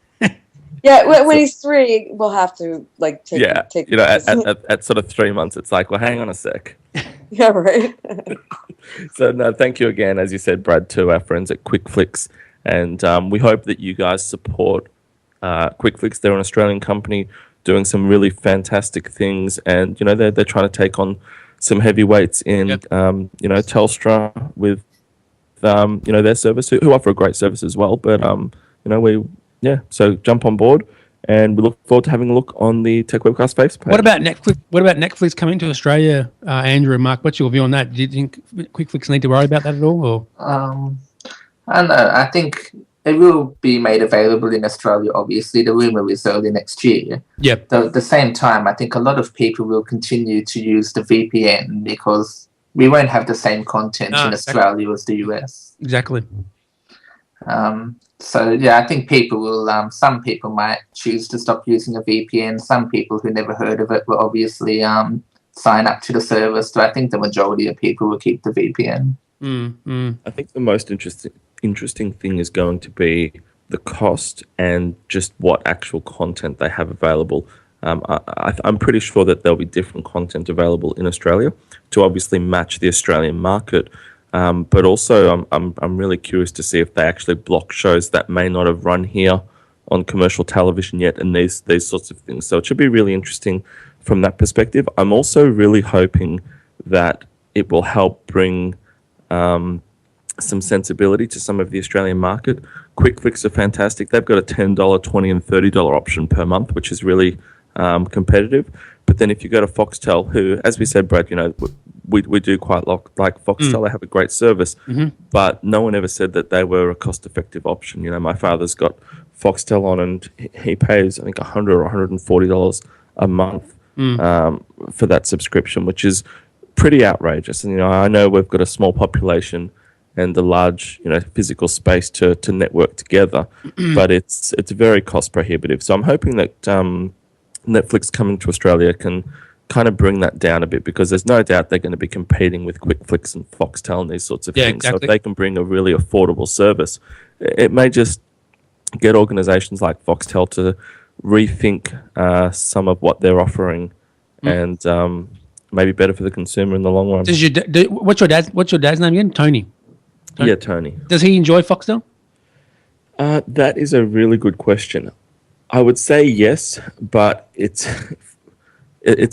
Yeah, when he's 3, we'll have to take. You know, at sort of 3 months, it's like, well, hang on a sec. Yeah, right. So no, thank you again, as you said, Brad, to our friends at QuickFlix, and we hope that you guys support QuickFlix. They're an Australian company doing some really fantastic things, and you know they're trying to take on some heavyweights in Telstra with their service, who offer a great service as well. But so jump on board, and we look forward to having a look on the Tech Webcast Facebook page. What about Netflix? What about Netflix coming to Australia, Andrew and Mark? What's your view on that? Do you think QuickFlix need to worry about that at all? Or? I don't know. I think it will be made available in Australia, obviously. The rumour is early next year. Yep. Though at the same time, I think a lot of people will continue to use the VPN because we won't have the same content in Australia as the US. Exactly. So, yeah, I think people will, some people might choose to stop using a VPN. Some people who never heard of it will obviously sign up to the service. So I think the majority of people will keep the VPN. I think the most interesting thing is going to be the cost and just what actual content they have available. I'm pretty sure that there'll be different content available in Australia to obviously match the Australian market. But also, I'm really curious to see if they actually block shows that may not have run here on commercial television yet, and these sorts of things. So it should be really interesting from that perspective. I'm also really hoping that it will help bring some sensibility to some of the Australian market. Quick Flicks are fantastic. They've got a $10, $20, and $30 option per month, which is really competitive. But then if you go to Foxtel, who, as we said, Brad, we do quite like Foxtel. They have a great service, but no one ever said that they were a cost-effective option. My father's got Foxtel on, and he pays, I think, $100 or $140 a month for that subscription, which is pretty outrageous. And I know we've got a small population and a large, physical space to network together, but it's very cost prohibitive. So I'm hoping that Netflix coming to Australia can kind of bring that down a bit, because there's no doubt they're going to be competing with Quick Flicks and Foxtel and these sorts of things. Exactly. So if they can bring a really affordable service, it may just get organizations like Foxtel to rethink some of what they're offering, and maybe better for the consumer in the long run. What's your dad's name again? Tony. Yeah, Tony. Does he enjoy Foxtel? That is a really good question. I would say yes, but it's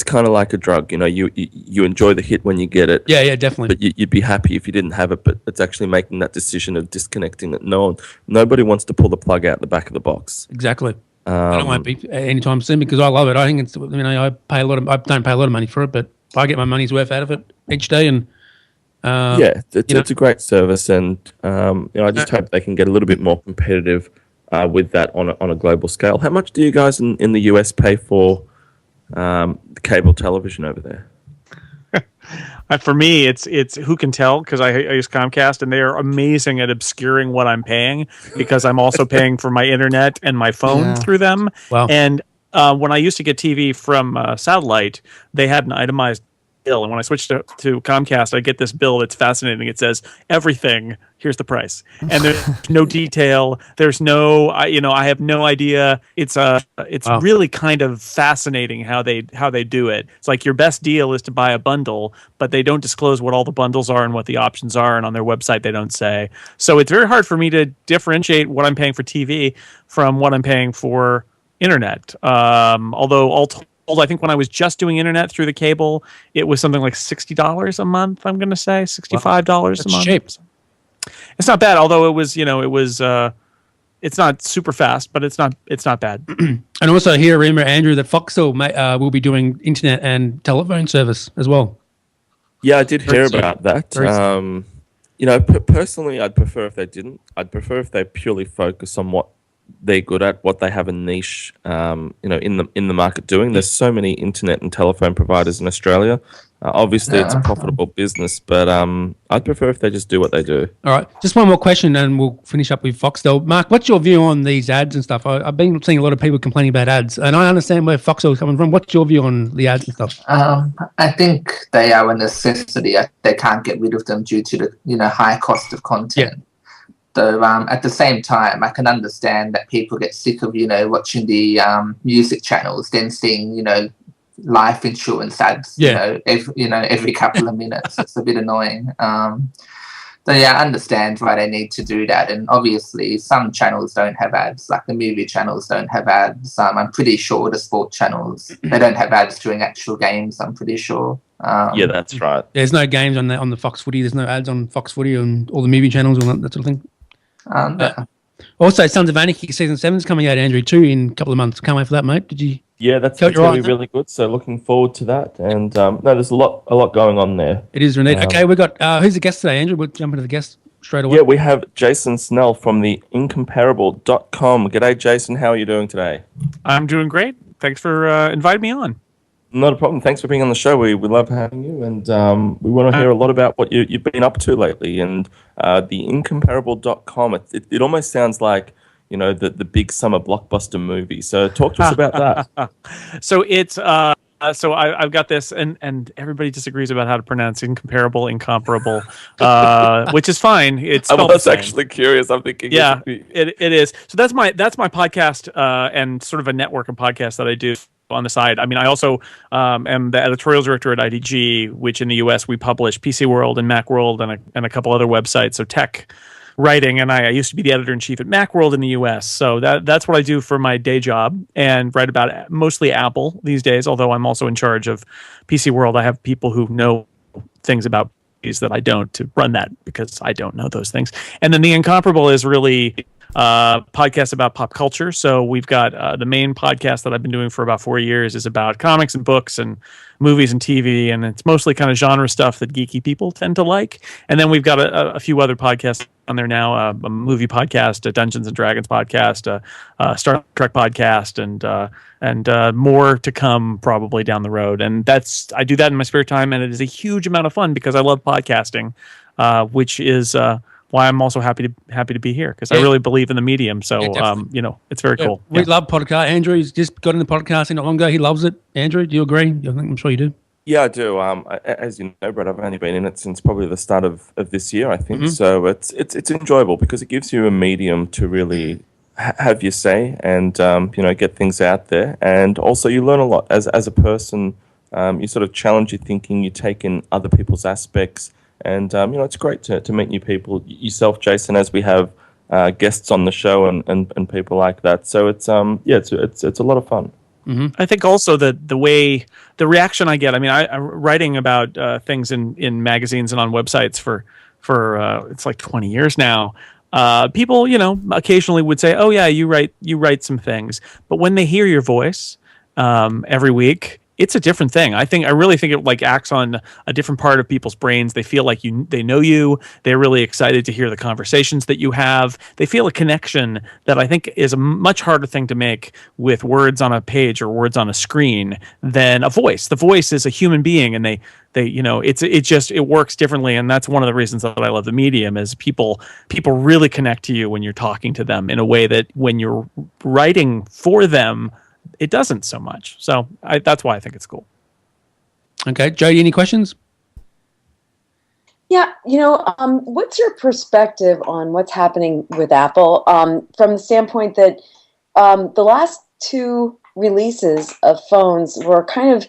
kind of like a drug. You enjoy the hit when you get it. Yeah, definitely. But you'd be happy if you didn't have it. But it's actually making that decision of disconnecting it. Nobody wants to pull the plug out the back of the box. Exactly. I don't want to be anytime soon, because I love it. I think it's, I don't pay a lot of money for it, but I get my money's worth out of it each day. And it's a great service, and I just hope they can get a little bit more competitive with that on a global scale. How much do you guys in the US pay for cable television over there? For me, it's who can tell, because I use Comcast, and they are amazing at obscuring what I'm paying, because I'm also paying for my internet and my phone through them. Wow. And when I used to get TV from satellite, they had an itemized bill, and when I switched to Comcast, I get this bill that's fascinating. It says everything. Here's the price, and there's no detail. There's no, I have no idea. It's really kind of fascinating how they do it. It's like your best deal is to buy a bundle, but they don't disclose what all the bundles are and what the options are, and on their website they don't say. So it's very hard for me to differentiate what I'm paying for TV from what I'm paying for internet. Although all told, I think when I was just doing internet through the cable, it was something like $60 a month. I'm going to say $65 a month. Cheap. It's not bad, although it was it's not super fast, but it's not bad. And also here, remember, Andrew, that Foxtel will be doing internet and telephone service as well. Yeah, I did hear about that. Personally, I'd prefer if they didn't. I'd prefer if they purely focus on what they're good at, what they have a niche, in the market doing. There's so many internet and telephone providers in Australia. Obviously, it's a profitable business, but I'd prefer if they just do what they do. All right, just one more question, and we'll finish up with Foxtel. Mark, what's your view on these ads and stuff? I've been seeing a lot of people complaining about ads, and I understand where Foxtel is coming from. What's your view on the ads and stuff? I think they are a necessity. They can't get rid of them due to the high cost of content. Yeah. So at the same time, I can understand that people get sick of watching the music channels, then seeing life insurance ads every couple of minutes. It's a bit annoying. So I understand why they need to do that. And obviously, some channels don't have ads, like the movie channels don't have ads. I'm pretty sure the sport channels, they don't have ads during actual games. I'm pretty sure. Yeah, that's right. There's no games on the Fox Footy. There's no ads on Fox Footy and all the movie channels and that sort of thing. No. Also, Sons of Anarchy season 7 is coming out, Andrew, too, in a couple of months. Can't wait for that, mate. Did you? Yeah, that's going to be really good. So looking forward to that. And there's a lot going on there. It is, Renee. Okay, we've got who's the guest today, Andrew? We'll jump into the guest straight away. Yeah, we have Jason Snell from the incomparable.com. G'day, Jason. How are you doing today? I'm doing great. Thanks for inviting me on. Not a problem. Thanks for being on the show. We love having you, and we want to hear a lot about what you've been up to lately. And the incomparable.com, it almost sounds like the big summer blockbuster movie. So talk to us about that. So it's I've got this, and everybody disagrees about how to pronounce incomparable, which is fine. It's I was actually curious. I'm thinking, yeah, it is. So that's my podcast and sort of a network of podcasts that I do on the side. I mean, I also am the editorial director at IDG, which in the US we publish PC World and Macworld and a couple other websites. So tech writing, and I used to be the editor-in-chief at Macworld in the US. So that's what I do for my day job, and write about mostly Apple these days, although I'm also in charge of PC World. I have people who know things about PCs that I don't to run that, because I don't know those things. And then The Incomparable is really podcast about pop culture. So we've got the main podcast that I've been doing for about 4 years is about comics and books and movies and TV, and it's mostly kind of genre stuff that geeky people tend to like. And then we've got a few other podcasts on there now, a movie podcast, a Dungeons and Dragons podcast, a Star Trek podcast, and more to come probably down the road. And I do that in my spare time, and it is a huge amount of fun because I love podcasting, which is why I'm also happy to be here, because I really believe in the medium. So it's very cool. We love podcast. Andrew, he's just got in the podcasting not long ago. He loves it. Andrew, do you agree? I'm sure you do. Yeah, I do. As you know, Brett, I've only been in it since probably the start of this year, I think. So it's enjoyable because it gives you a medium to really have your say and get things out there, and also you learn a lot as a person. You sort of challenge your thinking. You take in other people's aspects. And it's great to meet new people, yourself, Jason, as we have guests on the show and people like that. So it's a lot of fun. Mm-hmm. I think also that the reaction I get. I mean, I'm writing about things in magazines and on websites for it's like 20 years now. People, occasionally would say, "Oh yeah, you write some things," but when they hear your voice every week, it's a different thing. I really think it acts on a different part of people's brains. They feel like they know you. They're really excited to hear the conversations that you have. They feel a connection that I think is a much harder thing to make with words on a page or words on a screen than a voice. The voice is a human being, and it works differently. And that's one of the reasons that I love the medium is people really connect to you when you're talking to them in a way that when you're writing for them, it doesn't so much. So that's why I think it's cool. Okay. Jody, any questions? Yeah. What's your perspective on what's happening with Apple from the standpoint that the last two releases of phones were kind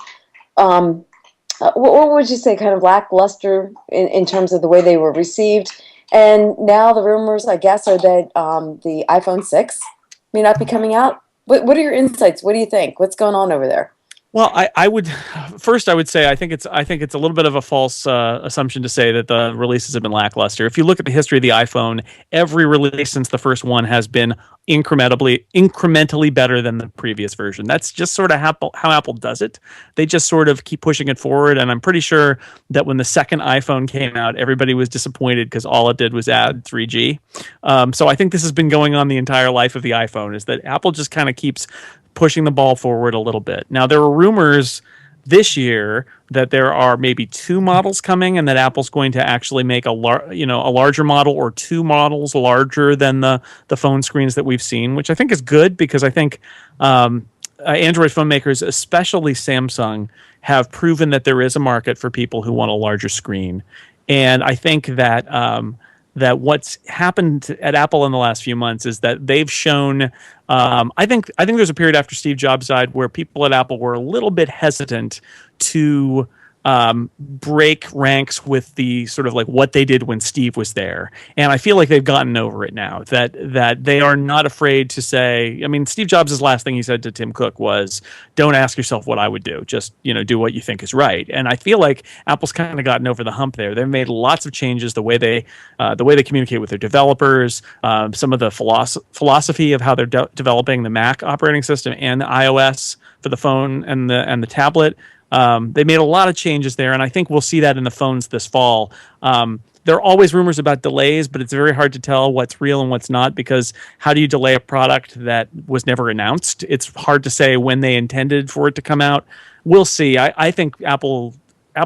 of, what would you say, kind of lackluster in terms of the way they were received? And now the rumors, I guess, are that the iPhone 6 may not be coming out. What are your insights? What do you think? What's going on over there? Well, I would say I think it's a little bit of a false assumption to say that the releases have been lackluster. If you look at the history of the iPhone, every release since the first one has been incrementally better than the previous version. That's just sort of how Apple does it. They just sort of keep pushing it forward, and I'm pretty sure that when the second iPhone came out, everybody was disappointed because all it did was add 3G. So I think this has been going on the entire life of the iPhone, is that Apple just kind of keeps pushing the ball forward a little bit. Now, there were rumors this year that there are maybe two models coming, and that Apple's going to actually make a larger model or two models larger than the phone screens that we've seen, which I think is good, because I think Android phone makers, especially Samsung, have proven that there is a market for people who want a larger screen. And I think that that what's happened at Apple in the last few months is that they've shown. I think there's a period after Steve Jobs died where people at Apple were a little bit hesitant to break ranks with the sort of like what they did when Steve was there. And I feel like they've gotten over it now, that they are not afraid to say, I mean, Steve Jobs' last thing he said to Tim Cook was, don't ask yourself what I would do. Just, do what you think is right. And I feel like Apple's kind of gotten over the hump there. They've made lots of changes, the way they communicate with their developers, some of the philosophy of how they're developing the Mac operating system and the iOS for the phone and the tablet. They made a lot of changes there, and I think we'll see that in the phones this fall. There are always rumors about delays, but it's very hard to tell what's real and what's not, because how do you delay a product that was never announced? It's hard to say when they intended for it to come out. We'll see. I think Apple's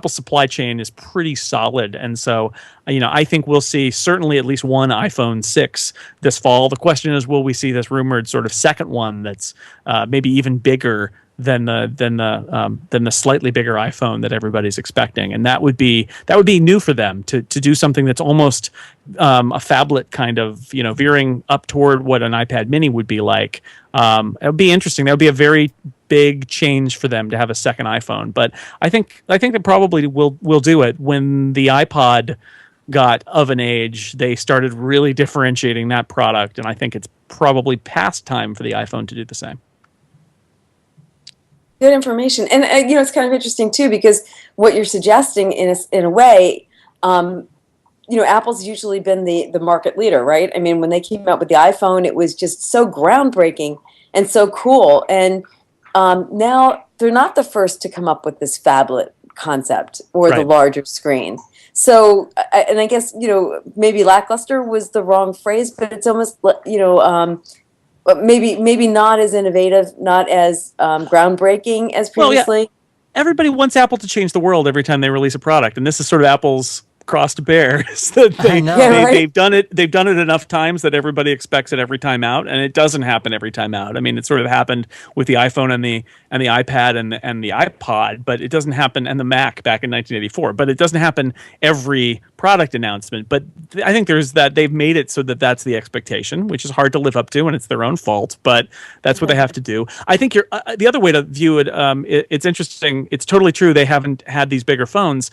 supply chain is pretty solid, and so I think we'll see certainly at least one iPhone 6 this fall. The question is, will we see this rumored sort of second one that's maybe even bigger than the slightly bigger iPhone that everybody's expecting? And that would be new for them to do something that's almost a phablet kind of, veering up toward what an iPad mini would be like. It would be interesting. That would be a very big change for them to have a second iPhone. But I think they probably will do it when the iPod got of an age, they started really differentiating that product, and I think it's probably past time for the iPhone to do the same. Good information, and it's kind of interesting too, because what you're suggesting in a way, Apple's usually been the market leader, right? I mean, when they came out with the iPhone, it was just so groundbreaking and so cool, and now they're not the first to come up with this phablet concept or the larger screen. So, and I guess, maybe lackluster was the wrong phrase, but it's almost, but maybe not as innovative, not as groundbreaking as previously. Well, yeah. Everybody wants Apple to change the world every time they release a product, and this is sort of Apple's cross to bear. Is that they've done it. They've done it enough times that everybody expects it every time out, and it doesn't happen every time out. I mean, it sort of happened with the iPhone and the iPad and the iPod, but it doesn't happen, and the Mac back in 1984. But it doesn't happen every product announcement. But I think there's that they've made it so that that's the expectation, which is hard to live up to, and it's their own fault. But that's what they have to do. I think you're the other way to view it. It's interesting. It's totally true. They haven't had these bigger phones.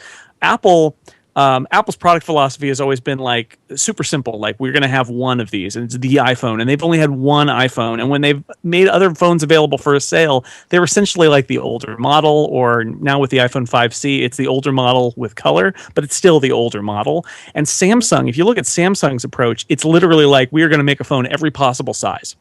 Apple's product philosophy has always been like super simple. Like, we're going to have one of these, and it's the iPhone. And they've only had one iPhone. And when they've made other phones available for a sale, they were essentially like the older model, or now with the iPhone 5C, it's the older model with color, but it's still the older model. And Samsung, if you look at Samsung's approach, it's literally like, we are going to make a phone every possible size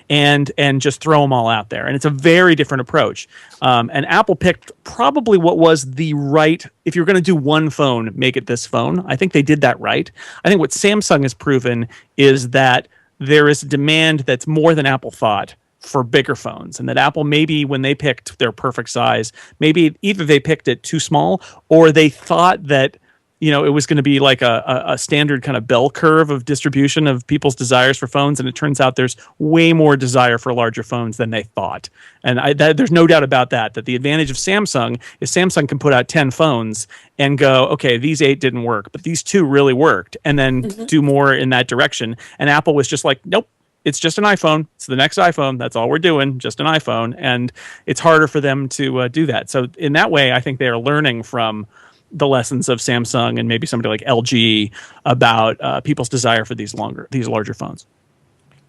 and just throw them all out there. And it's a very different approach. And Apple picked probably what was the right, if you're going to do one phone, make it this phone. I think they did that right. I think what Samsung has proven is that there is demand that's more than Apple thought for bigger phones, and that Apple, maybe when they picked their perfect size, maybe either they picked it too small, or they thought that it was going to be like a standard kind of bell curve of distribution of people's desires for phones. And it turns out there's way more desire for larger phones than they thought. And there's no doubt about that the advantage of Samsung is Samsung can put out 10 phones and go, okay, these 8 didn't work, but these 2 really worked, and then do more in that direction. And Apple was just like, nope, it's just an iPhone. It's the next iPhone. That's all we're doing, just an iPhone. And it's harder for them to do that. So in that way, I think they are learning from the lessons of Samsung and maybe somebody like LG about people's desire for these larger phones.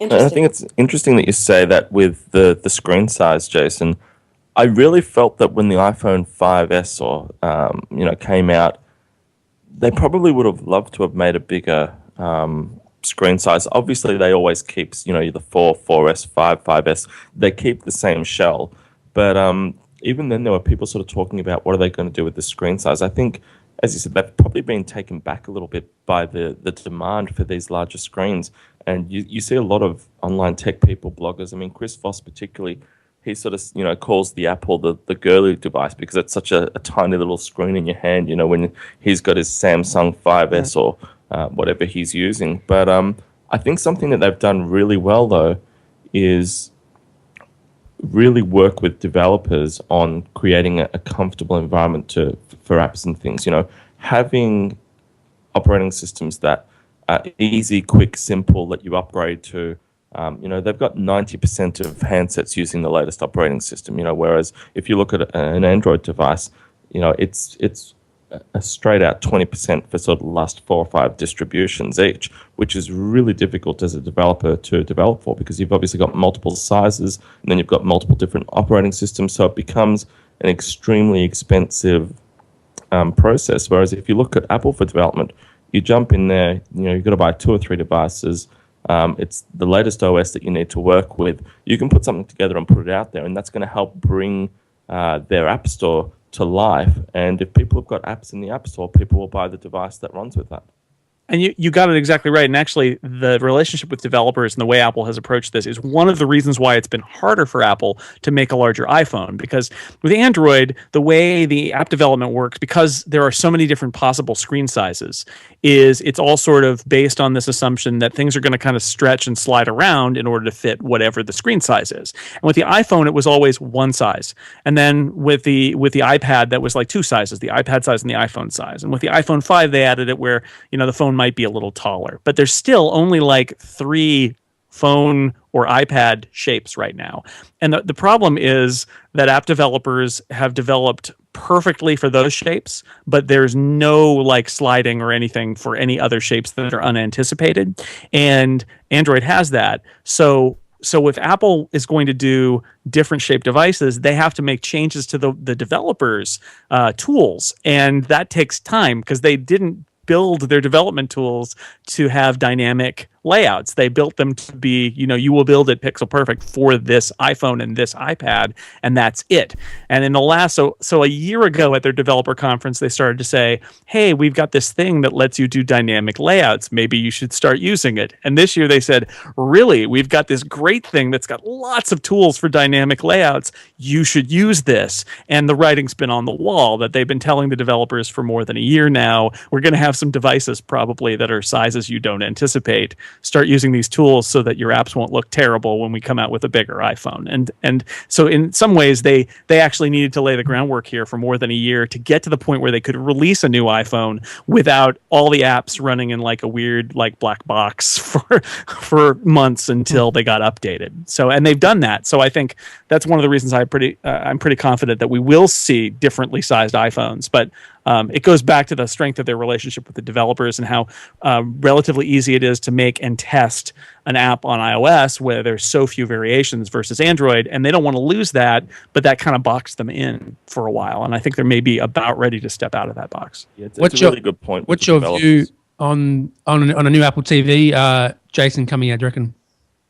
I think it's interesting that you say that with the screen size, Jason. I really felt that when the iPhone 5S came out, they probably would have loved to have made a bigger screen size. Obviously, they always keep the 4, 4S, 5, 5S. They keep the same shell, but even then, there were people sort of talking about what are they going to do with the screen size. I think, as you said, they've probably been taken back a little bit by the demand for these larger screens. And you see a lot of online tech people, bloggers. I mean, Chris Voss particularly, he sort of, calls the Apple the girly device because it's such a tiny little screen in your hand, when he's got his Samsung 5S or whatever he's using. But I think something that they've done really well, though, is really work with developers on creating a comfortable environment for apps and things. Having operating systems that are easy, quick, simple, that you upgrade to. They've got 90% of handsets using the latest operating system. Whereas if you look at an Android device, it's a straight out 20% for sort of the last 4 or 5 distributions each, which is really difficult as a developer to develop for, because you've obviously got multiple sizes and then you've got multiple different operating systems. So it becomes an extremely expensive process. Whereas if you look at Apple for development, you jump in there, you've got to buy 2 or 3 devices. It's the latest OS that you need to work with. You can put something together and put it out there, and that's going to help bring their app store to life. And if people have got apps in the App Store, people will buy the device that runs with that. And you got it exactly right. And actually, the relationship with developers and the way Apple has approached this is one of the reasons why it's been harder for Apple to make a larger iPhone. Because with Android, the way the app development works, because there are so many different possible screen sizes, is it's all sort of based on this assumption that things are going to kind of stretch and slide around in order to fit whatever the screen size is. And with the iPhone, it was always one size. And then with the iPad, that was like 2 sizes, the iPad size and the iPhone size. And with the iPhone 5, they added it where, the phone might be a little taller, but there's still only like 3 phone or iPad shapes right now. And the problem is that app developers have developed perfectly for those shapes, but there's no like sliding or anything for any other shapes that are unanticipated. And Android has that. So if Apple is going to do different shaped devices, they have to make changes to the developers' tools, and that takes time because they didn't build their development tools to have dynamic layouts. They built them to be, you will build it pixel perfect for this iPhone and this iPad, and that's it. And in the last, so a year ago at their developer conference, they started to say, hey, we've got this thing that lets you do dynamic layouts. Maybe you should start using it. And this year they said, really, we've got this great thing that's got lots of tools for dynamic layouts. You should use this. And the writing's been on the wall that they've been telling the developers for more than a year now. We're going to have some devices probably that are sizes you don't anticipate. Start using these tools so that your apps won't look terrible when we come out with a bigger iPhone. And so in some ways they actually needed to lay the groundwork here for more than a year to get to the point where they could release a new iPhone without all the apps running in like a weird like black box for months until they got updated. So, and they've done that. So I think that's one of the reasons I'm pretty confident that we will see differently sized iPhones. But it goes back to the strength of their relationship with the developers and how relatively easy it is to make and test an app on iOS where there's so few variations versus Android, and they don't want to lose that, but that kind of boxed them in for a while, and I think they're maybe about ready to step out of that box. Yeah, it's a really good point. What's your view on a new Apple TV, Jason, coming out, do you reckon?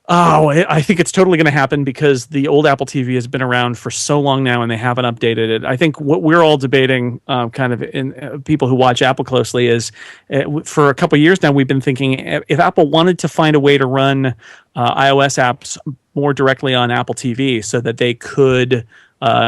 Oh, I think it's totally going to happen because the old Apple TV has been around for so long now and they haven't updated it. I think what we're all debating, kind of in people who watch Apple closely, is for a couple of years now we've been thinking if Apple wanted to find a way to run iOS apps more directly on Apple TV so that they could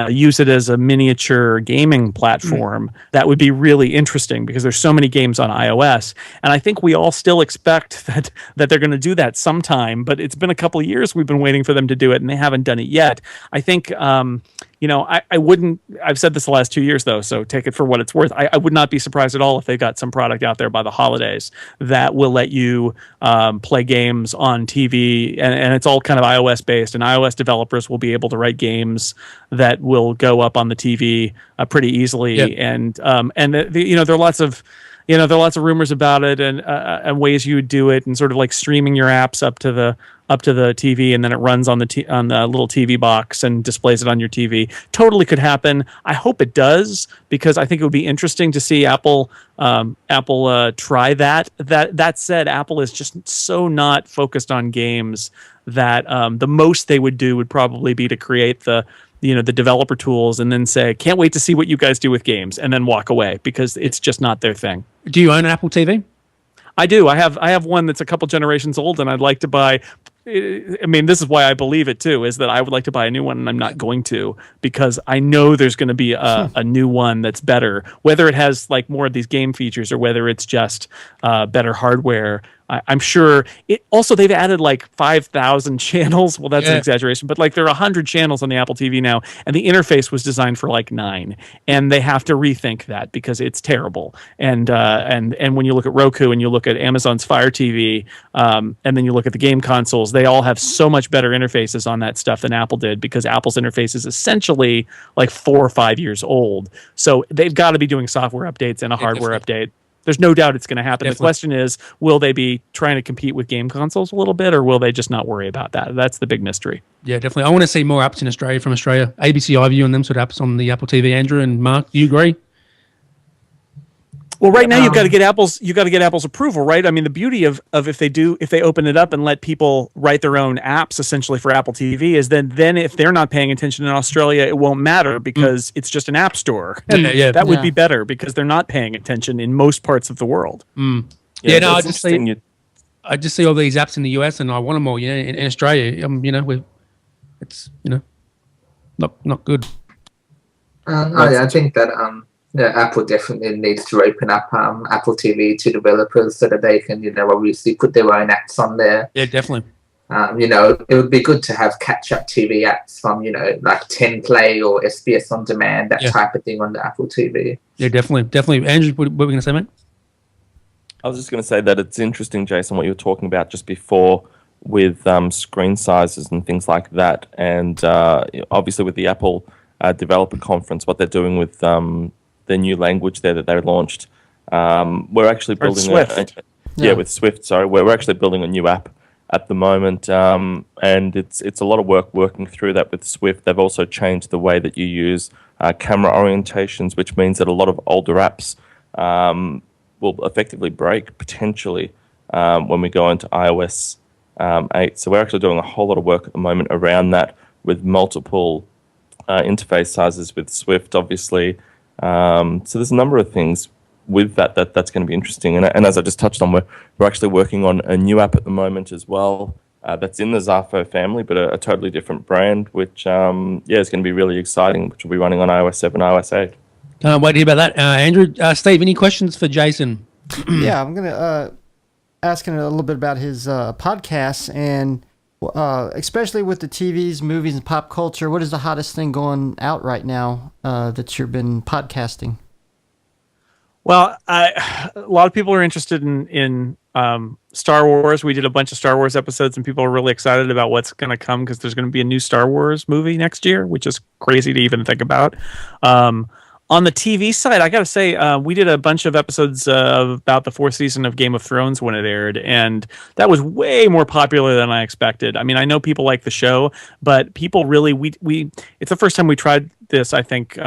use it as a miniature gaming platform, that would be really interesting because there's so many games on iOS. And I think we all still expect that they're going to do that sometime, but it's been a couple of years we've been waiting for them to do it and they haven't done it yet. I think, I wouldn't, I've said this the last 2 years though, so take it for what it's worth. I would not be surprised at all if they got some product out there by the holidays that will let you play games on TV, and it's all kind of iOS based, and iOS developers will be able to write games that will go up on the TV pretty easily. Yep. And there are lots of rumors about it and ways you would do it, and sort of like streaming your apps up to the TV, and then it runs on the little TV box and displays it on your TV. Totally could happen. I hope it does, because I think it would be interesting to see Apple try that. That said, Apple is just so not focused on games that the most they would do would probably be to create the developer tools and then say, can't wait to see what you guys do with games, and then walk away, because it's just not their thing. Do you own an Apple TV? I do. I have one that's a couple generations old, and I'd like to buy. I mean, this is why I believe it too, is that I would like to buy a new one, and I'm not going to, because I know there's going to be a new one that's better, whether it has like more of these game features or whether it's just better hardware. I'm sure it also, they've added like 5,000 channels. Well, that's an exaggeration, but like there are 100 channels on the Apple TV now, and the interface was designed for like 9, and they have to rethink that because it's terrible. And when you look at Roku and you look at Amazon's Fire TV, and then you look at the game consoles, they all have so much better interfaces on that stuff than Apple did, because Apple's interface is essentially like 4 or 5 years old. So they've got to be doing software updates and a hardware update. There's no doubt it's going to happen. Definitely. The question is, will they be trying to compete with game consoles a little bit, or will they just not worry about that? That's the big mystery. Yeah, definitely. I want to see more apps in Australia from Australia. ABC iView and them sort of apps on the Apple TV. Andrew and Mark, do you agree? Well, right now you've got to get Apple's approval, right? I mean, the beauty of if they open it up and let people write their own apps essentially for Apple TV is then if they're not paying attention in Australia, it won't matter, because it's just an app store. And that would be better, because they're not paying attention in most parts of the world. I just see all these apps in the US and I want them all. In Australia, it's not good. I think that Apple definitely needs to open up Apple TV to developers so that they can, obviously put their own apps on there. Yeah, definitely. It would be good to have catch-up TV apps from, like 10 Play or SBS On Demand, that type of thing on the Apple TV. Yeah, definitely. Andrew, what were we going to say, mate? I was just going to say that it's interesting, Jason, what you were talking about just before with screen sizes and things like that. And obviously with the Apple developer conference, what they're doing with their new language there that they launched. We're actually building Swift. with Swift. Sorry, we're actually building a new app at the moment, and it's a lot of work working through that with Swift. They've also changed the way that you use camera orientations, which means that a lot of older apps will effectively break potentially when we go into iOS 8. So we're actually doing a whole lot of work at the moment around that with multiple interface sizes with Swift, obviously. So there's a number of things with that's going to be interesting. And as I just touched on, we're actually working on a new app at the moment as well that's in the Zafo family, but a totally different brand, which is going to be really exciting, which will be running on iOS 7, iOS 8. Can't wait to hear about that. Andrew, Steve, any questions for Jason? Yeah, I'm going to ask him a little bit about his podcasts, and especially with the TVs, movies, and pop culture. What is the hottest thing going out right now that you've been podcasting? Well, a lot of people are interested in Star Wars. We did a bunch of Star Wars episodes, and people are really excited about what's going to come because there's going to be a new Star Wars movie next year, which is crazy to even think about. On the TV side, I got to say, we did a bunch of episodes about the fourth season of Game of Thrones when it aired, and that was way more popular than I expected. I mean, I know people like the show, but people really, it's the first time we tried this, I think.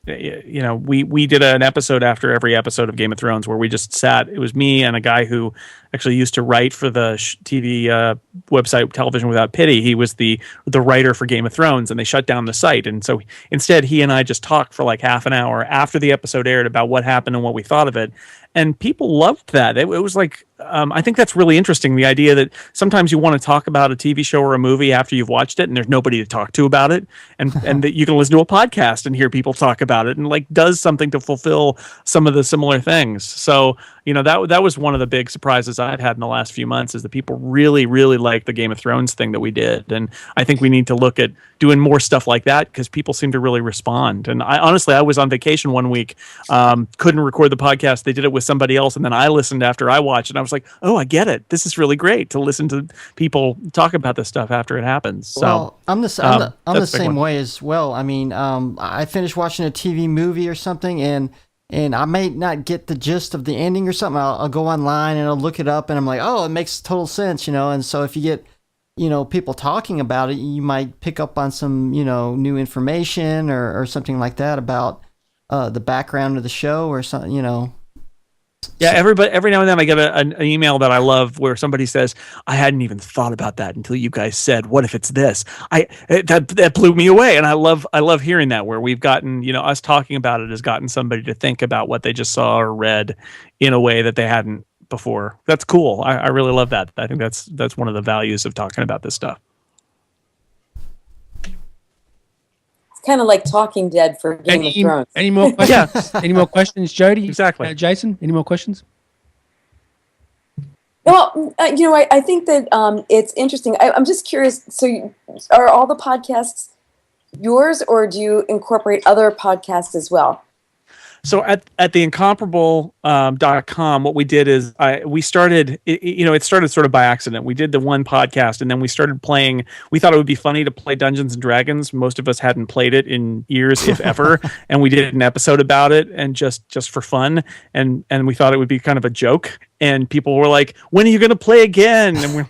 We did an episode after every episode of Game of Thrones where we just sat. It was me and a guy who actually used to write for the TV website Television Without Pity. He was the writer for Game of Thrones, and they shut down the site. And so instead, he and I just talked for like half an hour after the episode aired about what happened and what we thought of it. And people loved that. It was like, I think that's really interesting, the idea that sometimes you want to talk about a TV show or a movie after you've watched it and there's nobody to talk to about it, and that you can listen to a podcast and hear people talk about it and like does something to fulfill some of the similar things. So, that was one of the big surprises I've had in the last few months, is that people really, really like the Game of Thrones thing that we did. And I think we need to look at doing more stuff like that because people seem to really respond. And I was on vacation one week, couldn't record the podcast. They did it with somebody else, and then I listened after I watched, and I was like, oh, I get it. This is really great to listen to people talk about this stuff after it happens. So well, I'm the same way as well. I mean, I finished watching a TV movie or something, and I may not get the gist of the ending or something. I'll go online and I'll look it up, and I'm like, oh, it makes total sense, And so if you get, people talking about it, you might pick up on some, new information or something like that about the background of the show or something, Yeah, every now and then I get an email that I love where somebody says, I hadn't even thought about that until you guys said, what if it's this? That blew me away. And I love hearing that, where we've gotten, us talking about it has gotten somebody to think about what they just saw or read in a way that they hadn't before. That's cool. I really love that. I think that's one of the values of talking about this stuff. Kind of like Talking Dead for Game of Thrones. Any more questions? Any more questions, Jody? Exactly. Jason, any more questions? Well, I think that it's interesting. I'm just curious. So, are all the podcasts yours, or do you incorporate other podcasts as well? So at theincomparable.com, what we did is we started, it started sort of by accident. We did the one podcast, and then we started playing. We thought it would be funny to play Dungeons and Dragons. Most of us hadn't played it in years, if ever. And we did an episode about it, and just for fun. And we thought it would be kind of a joke. And people were like, when are you going to play again? And we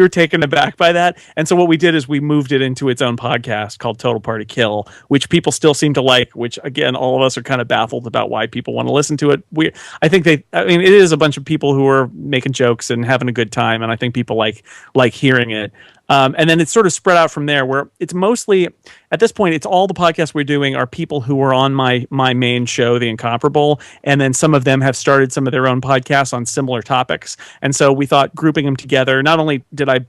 were taken aback by that. And so what we did is we moved it into its own podcast called Total Party Kill, which people still seem to like, which again, all of us are kind of baffled about why people want to listen to it. I think it is a bunch of people who are making jokes and having a good time. And I think people like hearing it. And then it's sort of spread out from there, where it's mostly, at this point, it's all the podcasts we're doing are people who are on my main show, The Incomparable, and then some of them have started some of their own podcasts on similar topics. And so we thought grouping them together, not only did I,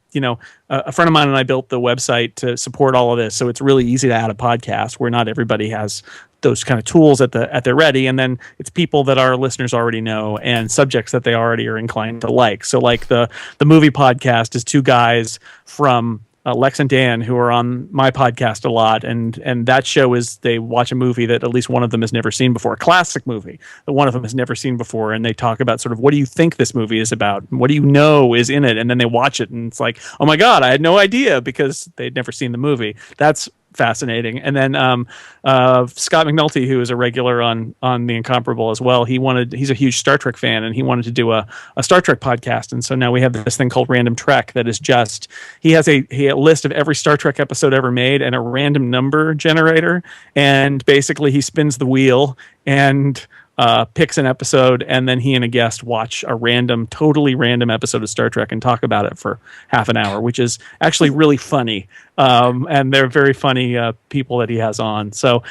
a friend of mine and I built the website to support all of this, so it's really easy to add a podcast where not everybody has those kind of tools at their ready, and then it's people that our listeners already know and subjects that they already are inclined to like. So like the movie podcast is two guys from Lex and Dan, who are on my podcast a lot, and that show is they watch a movie that at least one of them has never seen before, a classic movie that one of them has never seen before, and they talk about sort of what do you think this movie is about, what do you know is in it, and then they watch it, and it's like, oh my god, I had no idea, because they'd never seen the movie. That's fascinating. And then Scott McNulty, who is a regular on The Incomparable as well, he's a huge Star Trek fan, and he wanted to do a Star Trek podcast. And so now we have this thing called Random Trek that is just, he has a list of every Star Trek episode ever made and a random number generator. And basically he spins the wheel and picks an episode, and then he and a guest watch a totally random episode of Star Trek and talk about it for half an hour, which is actually really funny. And they're very funny people that he has on. So,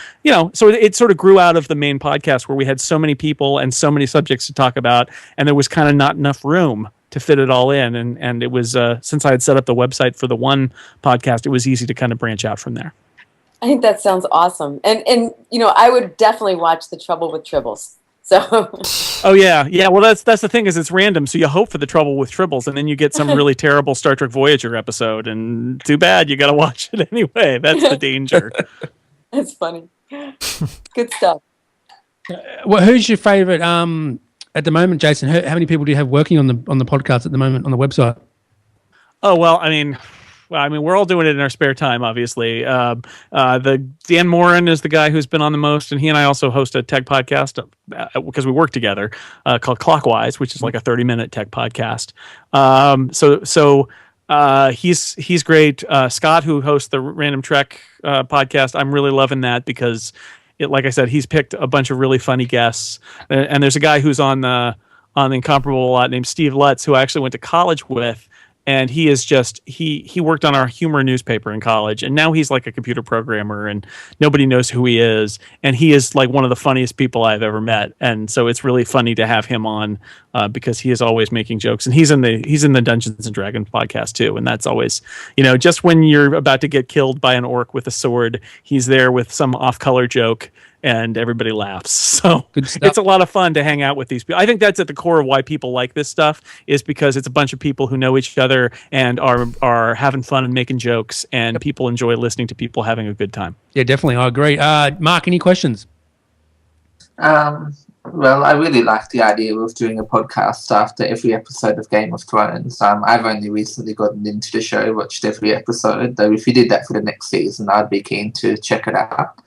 so it sort of grew out of the main podcast where we had so many people and so many subjects to talk about, and there was kind of not enough room to fit it all in. And it was, since I had set up the website for the one podcast, it was easy to kind of branch out from there. I think that sounds awesome. And I would definitely watch The Trouble with Tribbles. So. Oh yeah. Well, that's the thing, is it's random. So you hope for The Trouble with Tribbles, and then you get some really terrible Star Trek Voyager episode, and too bad, you got to watch it anyway. That's the danger. That's funny. Good stuff. Well, who's your favorite at the moment, Jason? How many people do you have working on the podcast at the moment on the website? Oh well, I mean, we're all doing it in our spare time, obviously. The Dan Morin is the guy who's been on the most, and he and I also host a tech podcast because we work together called Clockwise, which is like a 30-minute tech podcast. He's great. Scott, who hosts the Random Trek podcast, I'm really loving that because, like I said, he's picked a bunch of really funny guests, and there's a guy who's on the Incomparable a lot named Steve Lutz, who I actually went to college with. And he is just, he worked on our humor newspaper in college, and now he's like a computer programmer, and nobody knows who he is. And he is like one of the funniest people I've ever met. And so it's really funny to have him on because he is always making jokes. And he's in the Dungeons and Dragons podcast too. And that's always, just when you're about to get killed by an orc with a sword, he's there with some off-color joke, and everybody laughs. So it's a lot of fun to hang out with these people. I think that's at the core of why people like this stuff, is because it's a bunch of people who know each other and are having fun and making jokes, and people enjoy listening to people having a good time. Yeah, definitely. I agree. Mark, any questions? Well, I really like the idea of doing a podcast after every episode of Game of Thrones. I've only recently gotten into the show, watched every episode, though if you did that for the next season, I'd be keen to check it out.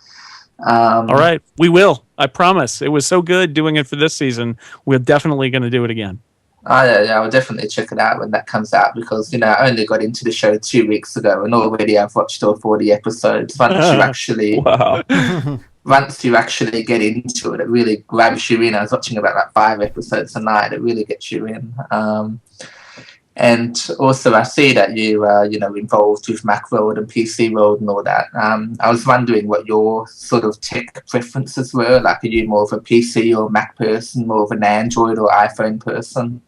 All right, we will. I promise. It was so good doing it for this season. We're definitely going to do it again. Oh, yeah, I'll definitely check it out when that comes out because, I only got into the show 2 weeks ago and already I've watched all 40 episodes. Once you actually get into it, it really grabs you in. I was watching about like 5 episodes a night. It really gets you in. And also, I see that you involved with Macworld and PC World and all that. I was wondering what your sort of tech preferences were. Like, are you more of a PC or Mac person, more of an Android or iPhone person?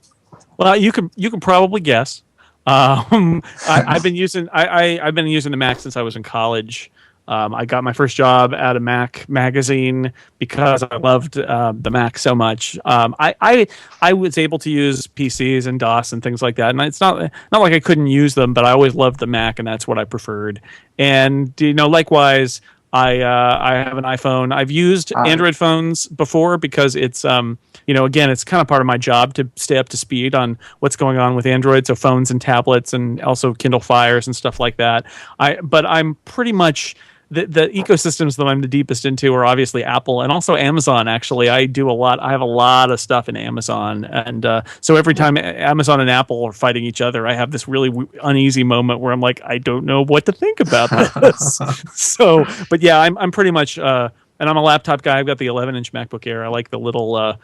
Well, you can probably guess. I've been using the Mac since I was in college. I got my first job at a Mac magazine because I loved the Mac so much. I was able to use PCs and DOS and things like that, and it's not like I couldn't use them, but I always loved the Mac, and that's what I preferred. And likewise, I have an iPhone. I've used Android phones before because it's again, it's kind of part of my job to stay up to speed on what's going on with Android, so phones and tablets and also Kindle Fires and stuff like that. But I'm pretty much the ecosystems that I'm the deepest into are obviously Apple and also Amazon. Actually, I have a lot of stuff in Amazon, and so every time Amazon and Apple are fighting each other, I have this really uneasy moment where I'm like, I don't know what to think about this. But yeah, I'm pretty much, and I'm a laptop guy. I've got the 11-inch MacBook Air. I like the little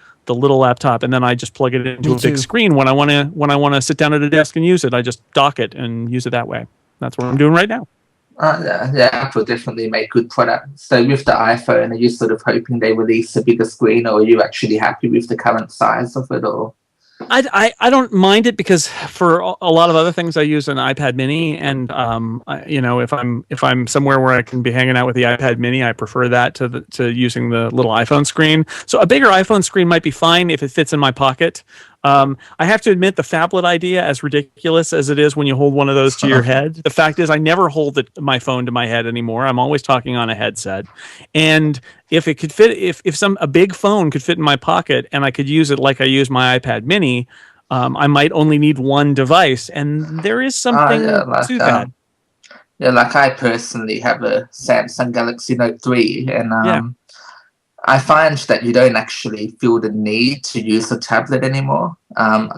laptop, and then I just plug it into a big screen when I want to sit down at a desk and use it. I just dock it and use it that way. That's what I'm doing right now. Yeah, Apple definitely make good products. So with the iPhone, are you sort of hoping they release a bigger screen, or are you actually happy with the current size of it? Or I don't mind it because for a lot of other things I use an iPad Mini, and if I'm somewhere where I can be hanging out with the iPad Mini, I prefer that to using the little iPhone screen. So a bigger iPhone screen might be fine if it fits in my pocket. I have to admit, the phablet idea, as ridiculous as it is when you hold one of those to your head, the fact is I never hold my phone to my head anymore. I'm always talking on a headset. And if it could fit, if a big phone could fit in my pocket and I could use it like I use my iPad Mini, I might only need one device. And there is something to that. Yeah, like I personally have a Samsung Galaxy Note 3, and I find that you don't actually feel the need to use a tablet anymore.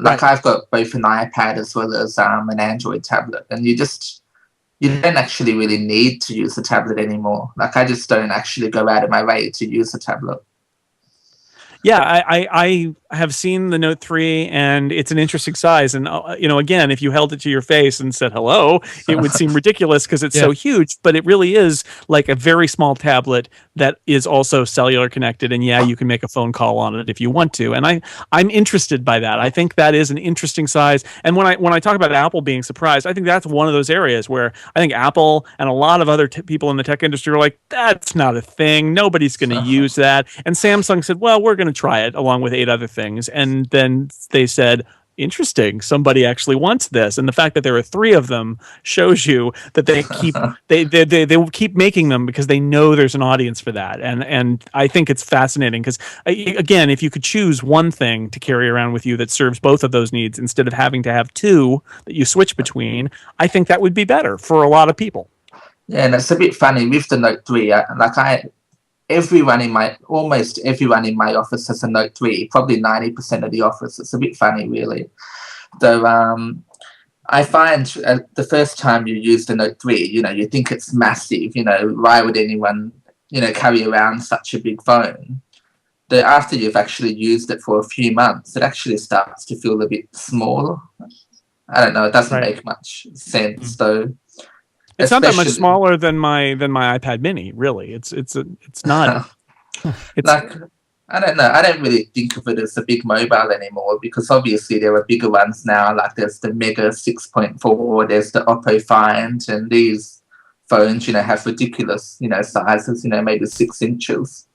Like I've got both an iPad as well as an Android tablet, and you don't actually really need to use a tablet anymore. Like I just don't actually go out of my way to use a tablet. Yeah, I have seen the Note 3, and it's an interesting size. And, again, if you held it to your face and said hello, it would seem ridiculous because it's so huge. But it really is like a very small tablet that is also cellular connected. And, you can make a phone call on it if you want to. And I'm interested by that. I think that is an interesting size. And when I talk about Apple being surprised, I think that's one of those areas where I think Apple and a lot of other people in the tech industry are like, that's not a thing. Nobody's going to use that. And Samsung said, well, we're going to try it along with 8 other things. And then they said, interesting, somebody actually wants this. And the fact that there are 3 of them shows you that they keep they will keep making them because they know there's an audience for that. And I think it's fascinating because, again, if you could choose one thing to carry around with you that serves both of those needs instead of having to have 2 that you switch between, I think that would be better for a lot of people. Yeah, and it's a bit funny with the Note 3. Almost everyone in my office has a Note 3, probably 90% of the office. It's a bit funny, really. So I find the first time you use the Note 3, you think it's massive. Why would anyone, carry around such a big phone? But after you've actually used it for a few months, it actually starts to feel a bit smaller. I don't know. It doesn't make much sense, though. It's not that much smaller than my iPad Mini, really. It's not. It's like, I don't know. I don't really think of it as a big mobile anymore because obviously there are bigger ones now. Like there's the Mega 6.4, there's the Oppo Find, and these phones, have ridiculous, sizes, maybe 6 inches.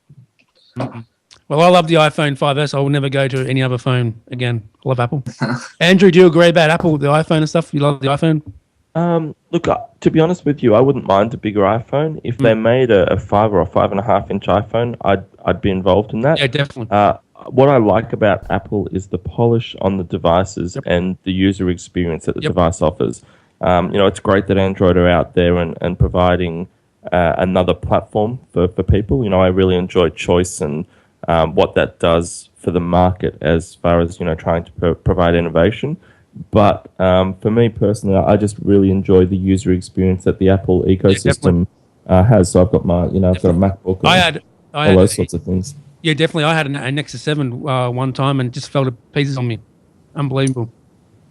Mm-hmm. Well, I love the iPhone 5S. I will never go to any other phone again. I love Apple. Andrew, do you agree about Apple, the iPhone and stuff? You love the iPhone? Look, to be honest with you, I wouldn't mind a bigger iPhone. If they made a 5 or a 5.5 inch iPhone, I'd be involved in that. Yeah, definitely. What I like about Apple is the polish on the devices and the user experience that the device offers. It's great that Android are out there and providing another platform for people. I really enjoy choice and what that does for the market as far as, trying to provide innovation. But for me personally, I just really enjoy the user experience that the Apple ecosystem has. So I've got my, I've got a MacBook. And all those sorts of things. Yeah, definitely. I had a Nexus 7 one time and it just fell to pieces on me. Unbelievable.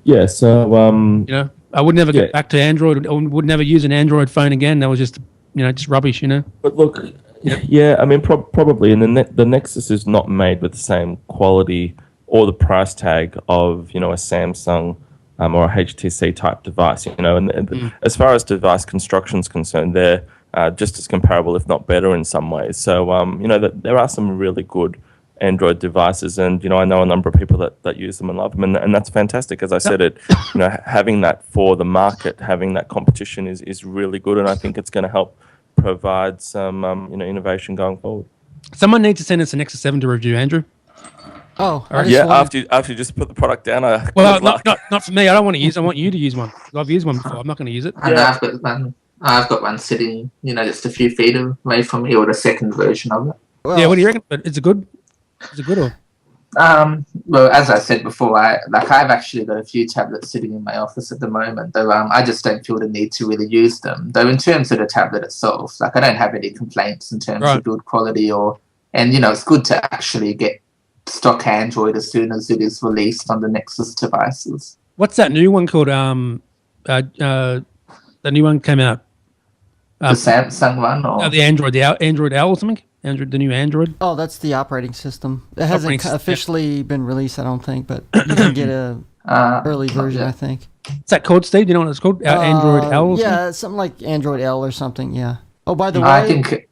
Yeah. So I would never get back to Android. I would never use an Android phone again. That was just just rubbish. But look, I mean, probably, and the Nexus is not made with the same quality or the price tag of, a Samsung or a HTC type device, and as far as device construction is concerned, they're just as comparable, if not better in some ways. So, there are some really good Android devices, and, I know a number of people that use them and love them, and that's fantastic. As I said, having that for the market, having that competition is really good, and I think it's going to help provide some, innovation going forward. Someone needs to send us a Nexus 7 to review, Andrew. Oh, after you just put the product down. Not for me. I don't want to use. I want you to use one. I've used one before. I'm not going to use it. I've got one sitting, just a few feet away from me, or the second version of it. Well, what do you reckon? Is it good? Is it good or? Well, as I said before, I've actually got a few tablets sitting in my office at the moment, though I just don't feel the need to really use them. Though in terms of the tablet itself, I don't have any complaints in terms of build quality and it's good to actually get stock Android as soon as it is released on the Nexus devices. What's that new one called? The new one came out. The Samsung one, or the Android L or something? The new Android. Oh, that's the operating system. It hasn't officially been released, I don't think, but you can get a early version, I think. What's that called, Steve? Do you know what it's called? Android L? Or something? Something like Android L or something. Yeah. Oh, by the way, I think.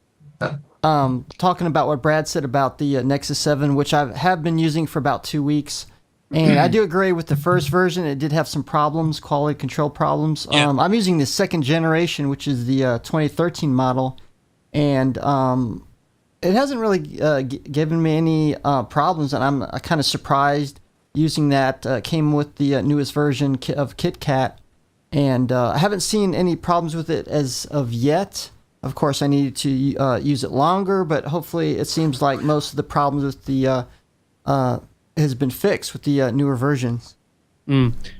Talking about what Brad said about the Nexus 7, which I have been using for about 2 weeks, and I do agree with the first version. It did have some problems, quality control problems. Yeah. I'm using the second generation, which is the 2013 model, and it hasn't really given me any problems, and I'm kind of surprised using that. Came with the newest version of KitKat, and I haven't seen any problems with it as of yet. Of course, I need to use it longer, but hopefully it seems like most of the problems with the has been fixed with the newer versions.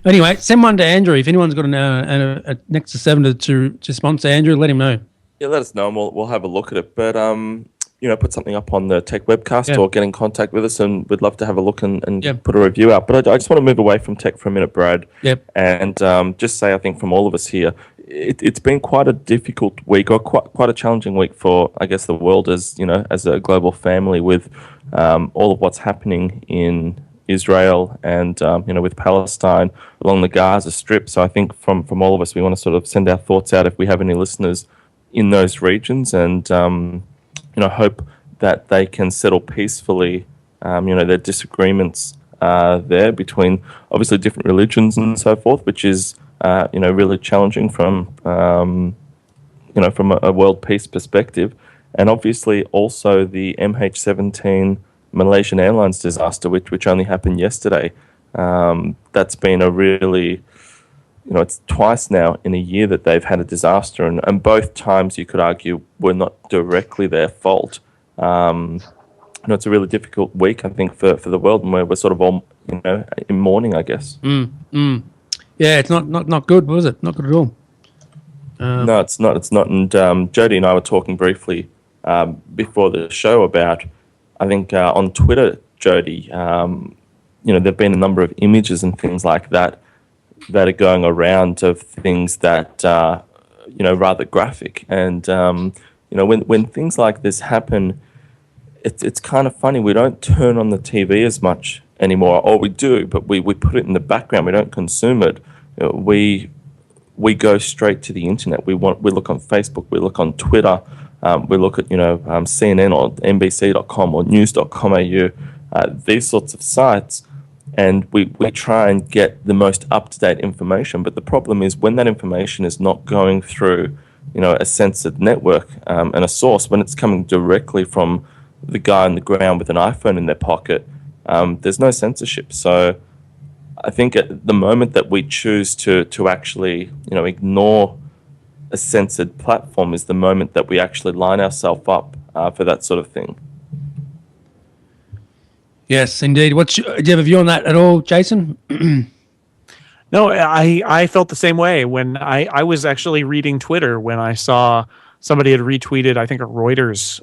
Anyway, send one to Andrew. If anyone's got a Nexus 7 to sponsor Andrew, let him know. Yeah, let us know and we'll have a look at it. But put something up on the Tech Webcast or get in contact with us, and we'd love to have a look and put a review out. But I just want to move away from tech for a minute, Brad. Yep. And just say, I think from all of us here, it's been quite a difficult week, or quite a challenging week for, I guess, the world as a global family, with all of what's happening in Israel and with Palestine along the Gaza Strip. So I think from all of us, we want to sort of send our thoughts out if we have any listeners in those regions, and hope that they can settle peacefully. Their disagreements there between obviously different religions and so forth, which is really challenging from from a world peace perspective, and obviously also the MH17 Malaysian Airlines disaster, which only happened yesterday. That's been a really, it's twice now in a year that they've had a disaster, and both times you could argue were not directly their fault. It's a really difficult week, I think, for the world, and we're sort of all, in mourning, I guess. Yeah, it's not good, was it? Not good at all. No, it's not. It's not. And Jody and I were talking briefly before the show about, I think on Twitter, Jody, there've been a number of images and things like that are going around of things that are, rather graphic. And, when things like this happen, it's kind of funny. We don't turn on the TV as much anymore, or we do, but we put it in the background. We don't consume it. We go straight to the internet. We look on Facebook. We look on Twitter. We look at CNN or NBC.com or news.com.au, these sorts of sites, and we try and get the most up-to-date information. But the problem is when that information is not going through a censored network and a source, when it's coming directly from the guy on the ground with an iPhone in their pocket, there's no censorship. So I think at the moment that we choose to actually ignore a censored platform is the moment that we actually line ourselves up for that sort of thing. Yes, indeed. Do you have a view on that at all, Jason? No, I felt the same way when I was actually reading Twitter when I saw somebody had retweeted, I think, a Reuters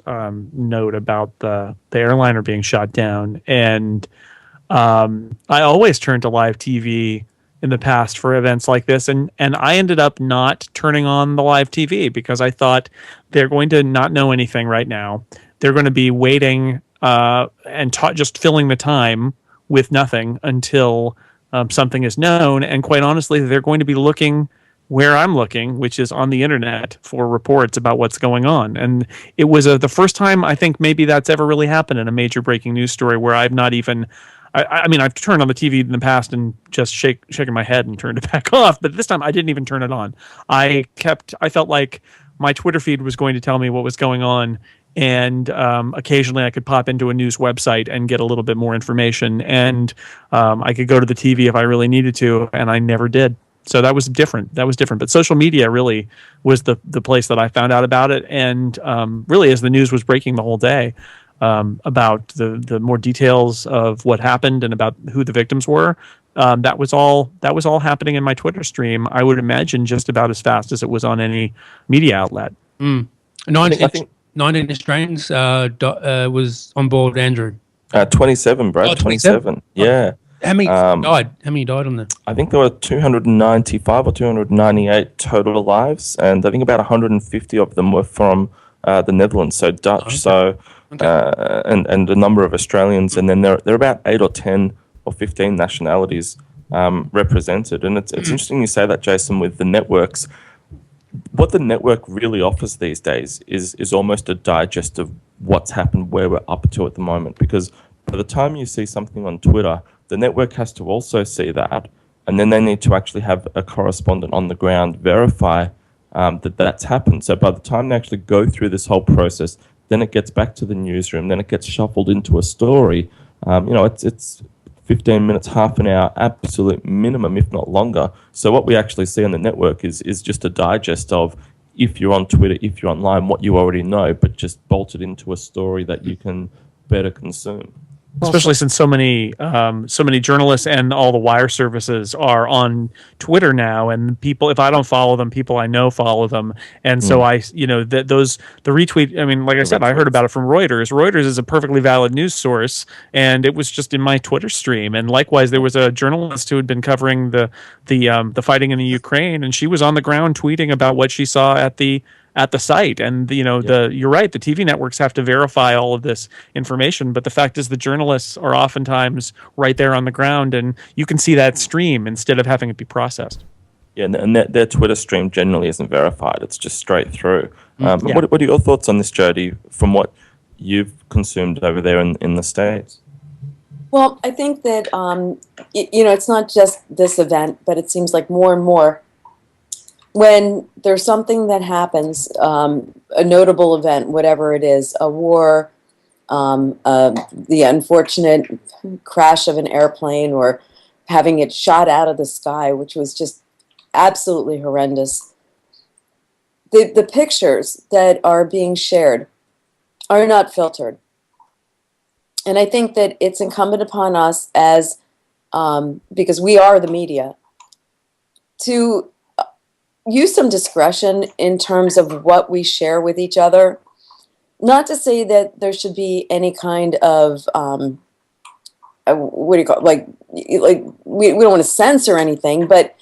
note about the airliner being shot down. And I always turn to live TV in the past for events like this. And I ended up not turning on the live TV because I thought they're going to not know anything right now. They're going to be waiting and just filling the time with nothing until something is known. And quite honestly, they're going to be looking where I'm looking, which is on the internet, for reports about what's going on. And it was the first time I think maybe that's ever really happened in a major breaking news story where I've not even, I mean, I've turned on the TV in the past and just shaking my head and turned it back off. But this time I didn't even turn it on. I felt like my Twitter feed was going to tell me what was going on. And occasionally I could pop into a news website and get a little bit more information. And I could go to the TV if I really needed to, and I never did. So that was different. But social media really was the place that I found out about it. And really, as the news was breaking the whole day about the more details of what happened and about who the victims were, that was all happening in my Twitter stream. I would imagine just about as fast as it was on any media outlet. 19 Australians was on board, Andrew. 27, Brad. 27. Yeah. How many died? How many died on there? I think there were 295 or 298 total lives, and I think about 150 of them were from the Netherlands, so Dutch. And a number of Australians, and then there are about 8 or 10 or 15 nationalities represented. And it's interesting you say that, Jason, with the networks. What the network really offers these days is almost a digest of what's happened, where we're up to at the moment. Because by the time you see something on Twitter, the network has to also see that, and then they need to actually have a correspondent on the ground verify that that's happened. So by the time they actually go through this whole process, then it gets back to the newsroom, then it gets shuffled into a story. It's 15 minutes, half an hour, absolute minimum, if not longer. So what we actually see on the network is just a digest of, if you're on Twitter, if you're online, what you already know, but just bolted into a story that you can better consume. Especially since so many journalists and all the wire services are on Twitter now, and people, if I don't follow them, people I know follow them, and so the retweet. I mean, like I said, I heard about it from Reuters. Reuters is a perfectly valid news source, and it was just in my Twitter stream. And likewise, there was a journalist who had been covering the fighting in the Ukraine, and she was on the ground tweeting about what she saw at the site. And you're right, the TV networks have to verify all of this information, but the fact is the journalists are oftentimes right there on the ground, and you can see that stream instead of having it be processed. Yeah, and their Twitter stream generally isn't verified. It's just straight through. What are your thoughts on this, Jody, from what you've consumed over there in the States? Well, I think that, it's not just this event, but it seems like more and more when there's something that happens, a notable event, whatever it is, a war, the unfortunate crash of an airplane, or having it shot out of the sky, which was just absolutely horrendous. The pictures that are being shared are not filtered. And I think that it's incumbent upon us as, because we are the media, to use some discretion in terms of what we share with each other. Not to say that there should be any kind of what do you call it? Like we don't want to censor anything, but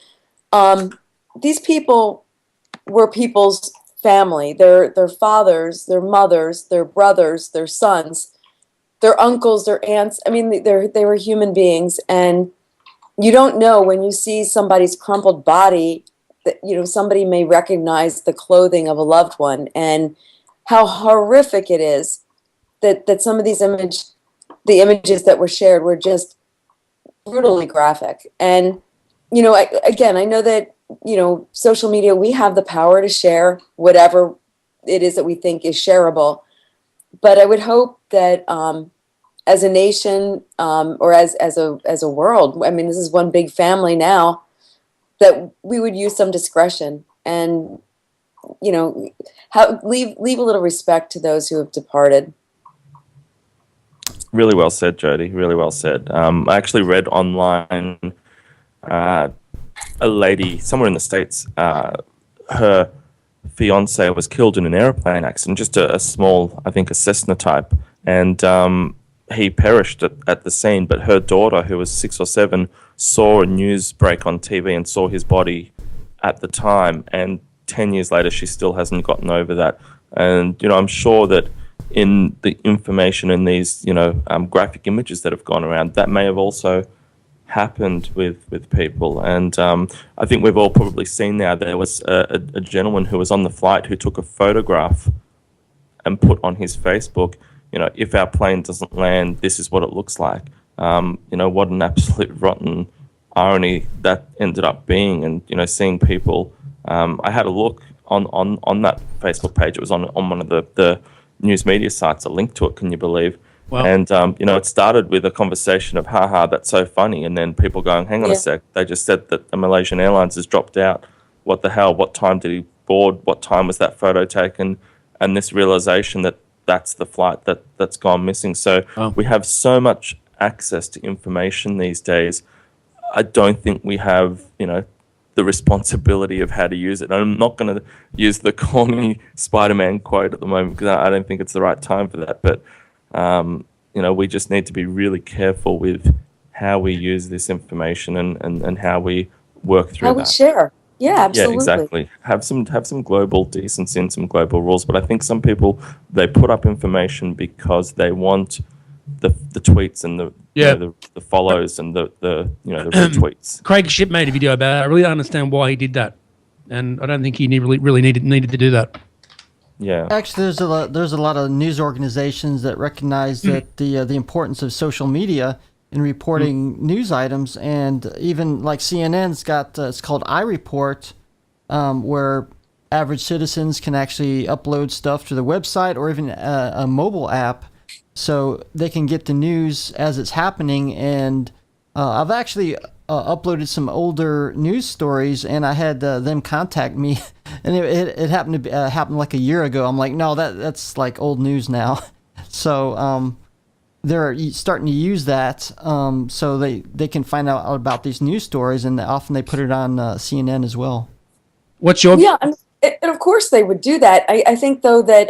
these people were people's family, their fathers, their mothers, their brothers, their sons, their uncles, their aunts. I mean, they were human beings, and you don't know when you see somebody's crumpled body that, somebody may recognize the clothing of a loved one, and how horrific it is that some of these the images that were shared were just brutally graphic. And, I know that, social media, we have the power to share whatever it is that we think is shareable. But I would hope that as a nation, or as a world, I mean, this is one big family now, that we would use some discretion and, leave a little respect to those who have departed. Really well said, Jody. Really well said. I actually read online a lady somewhere in the States, her fiance was killed in an airplane accident, just a small, I think a Cessna type, and he perished at the scene, but her daughter, who was 6 or 7, saw a news break on TV and saw his body at the time, and 10 years later she still hasn't gotten over that. And I'm sure that in the information in these graphic images that have gone around, that may have also happened with people. And I think we've all probably seen now, there was a gentleman who was on the flight who took a photograph and put on his Facebook, if our plane doesn't land, this is what it looks like. What an absolute rotten irony that ended up being. And seeing people, I had a look on that Facebook page. It was on one of the news media sites, a link to it, can you believe? Wow. And it started with a conversation of, haha, that's so funny, and then people going, hang on a sec, they just said that the Malaysian Airlines has dropped out. What the hell? What time did he board? What time was that photo taken? And this realization that that's the flight that's gone missing. So we have so much access to information these days. I don't think we have, the responsibility of how to use it. And I'm not going to use the call me Spider-Man quote at the moment, because I don't think it's the right time for that. But, we just need to be really careful with how we use this information and how we work through how that. we share. Yeah, absolutely. Yeah, exactly. Have some global decency and some global rules. But I think some people, they put up information because they want the tweets and the follows and the retweets. Craig Shipp made a video about it. I really don't understand why he did that, and I don't think he really needed to do that. Yeah. Actually, there's a lot of news organizations that recognize that the importance of social media in reporting news items, and even like CNN's got it's called iReport, where average citizens can actually upload stuff to the website or even a mobile app, so they can get the news as it's happening and I've actually uploaded some older news stories, and I had them contact me, and it happened to be, happened like a year ago. I'm like, no, that's like old news now. So they're starting to use that so they can find out about these news stories, and often they put it on CNN as well. What's your Yeah, and of course they would do that. I think though that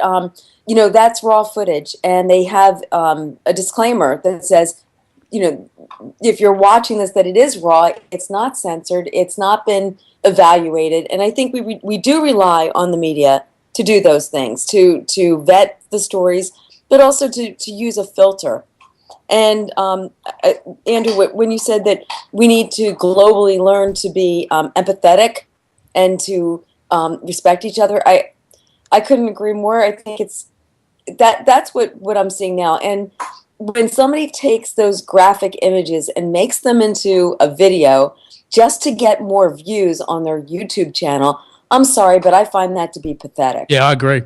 that's raw footage, and they have a disclaimer that says, if you're watching this, that it is raw, it's not censored, it's not been evaluated, and I think we do rely on the media to do those things, to vet the stories, but also to use a filter. And Andrew, when you said that we need to globally learn to be empathetic and to respect each other, I couldn't agree more. I think that's what I'm seeing now. And when somebody takes those graphic images and makes them into a video just to get more views on their YouTube channel, I'm sorry, but I find that to be pathetic. Yeah, I agree.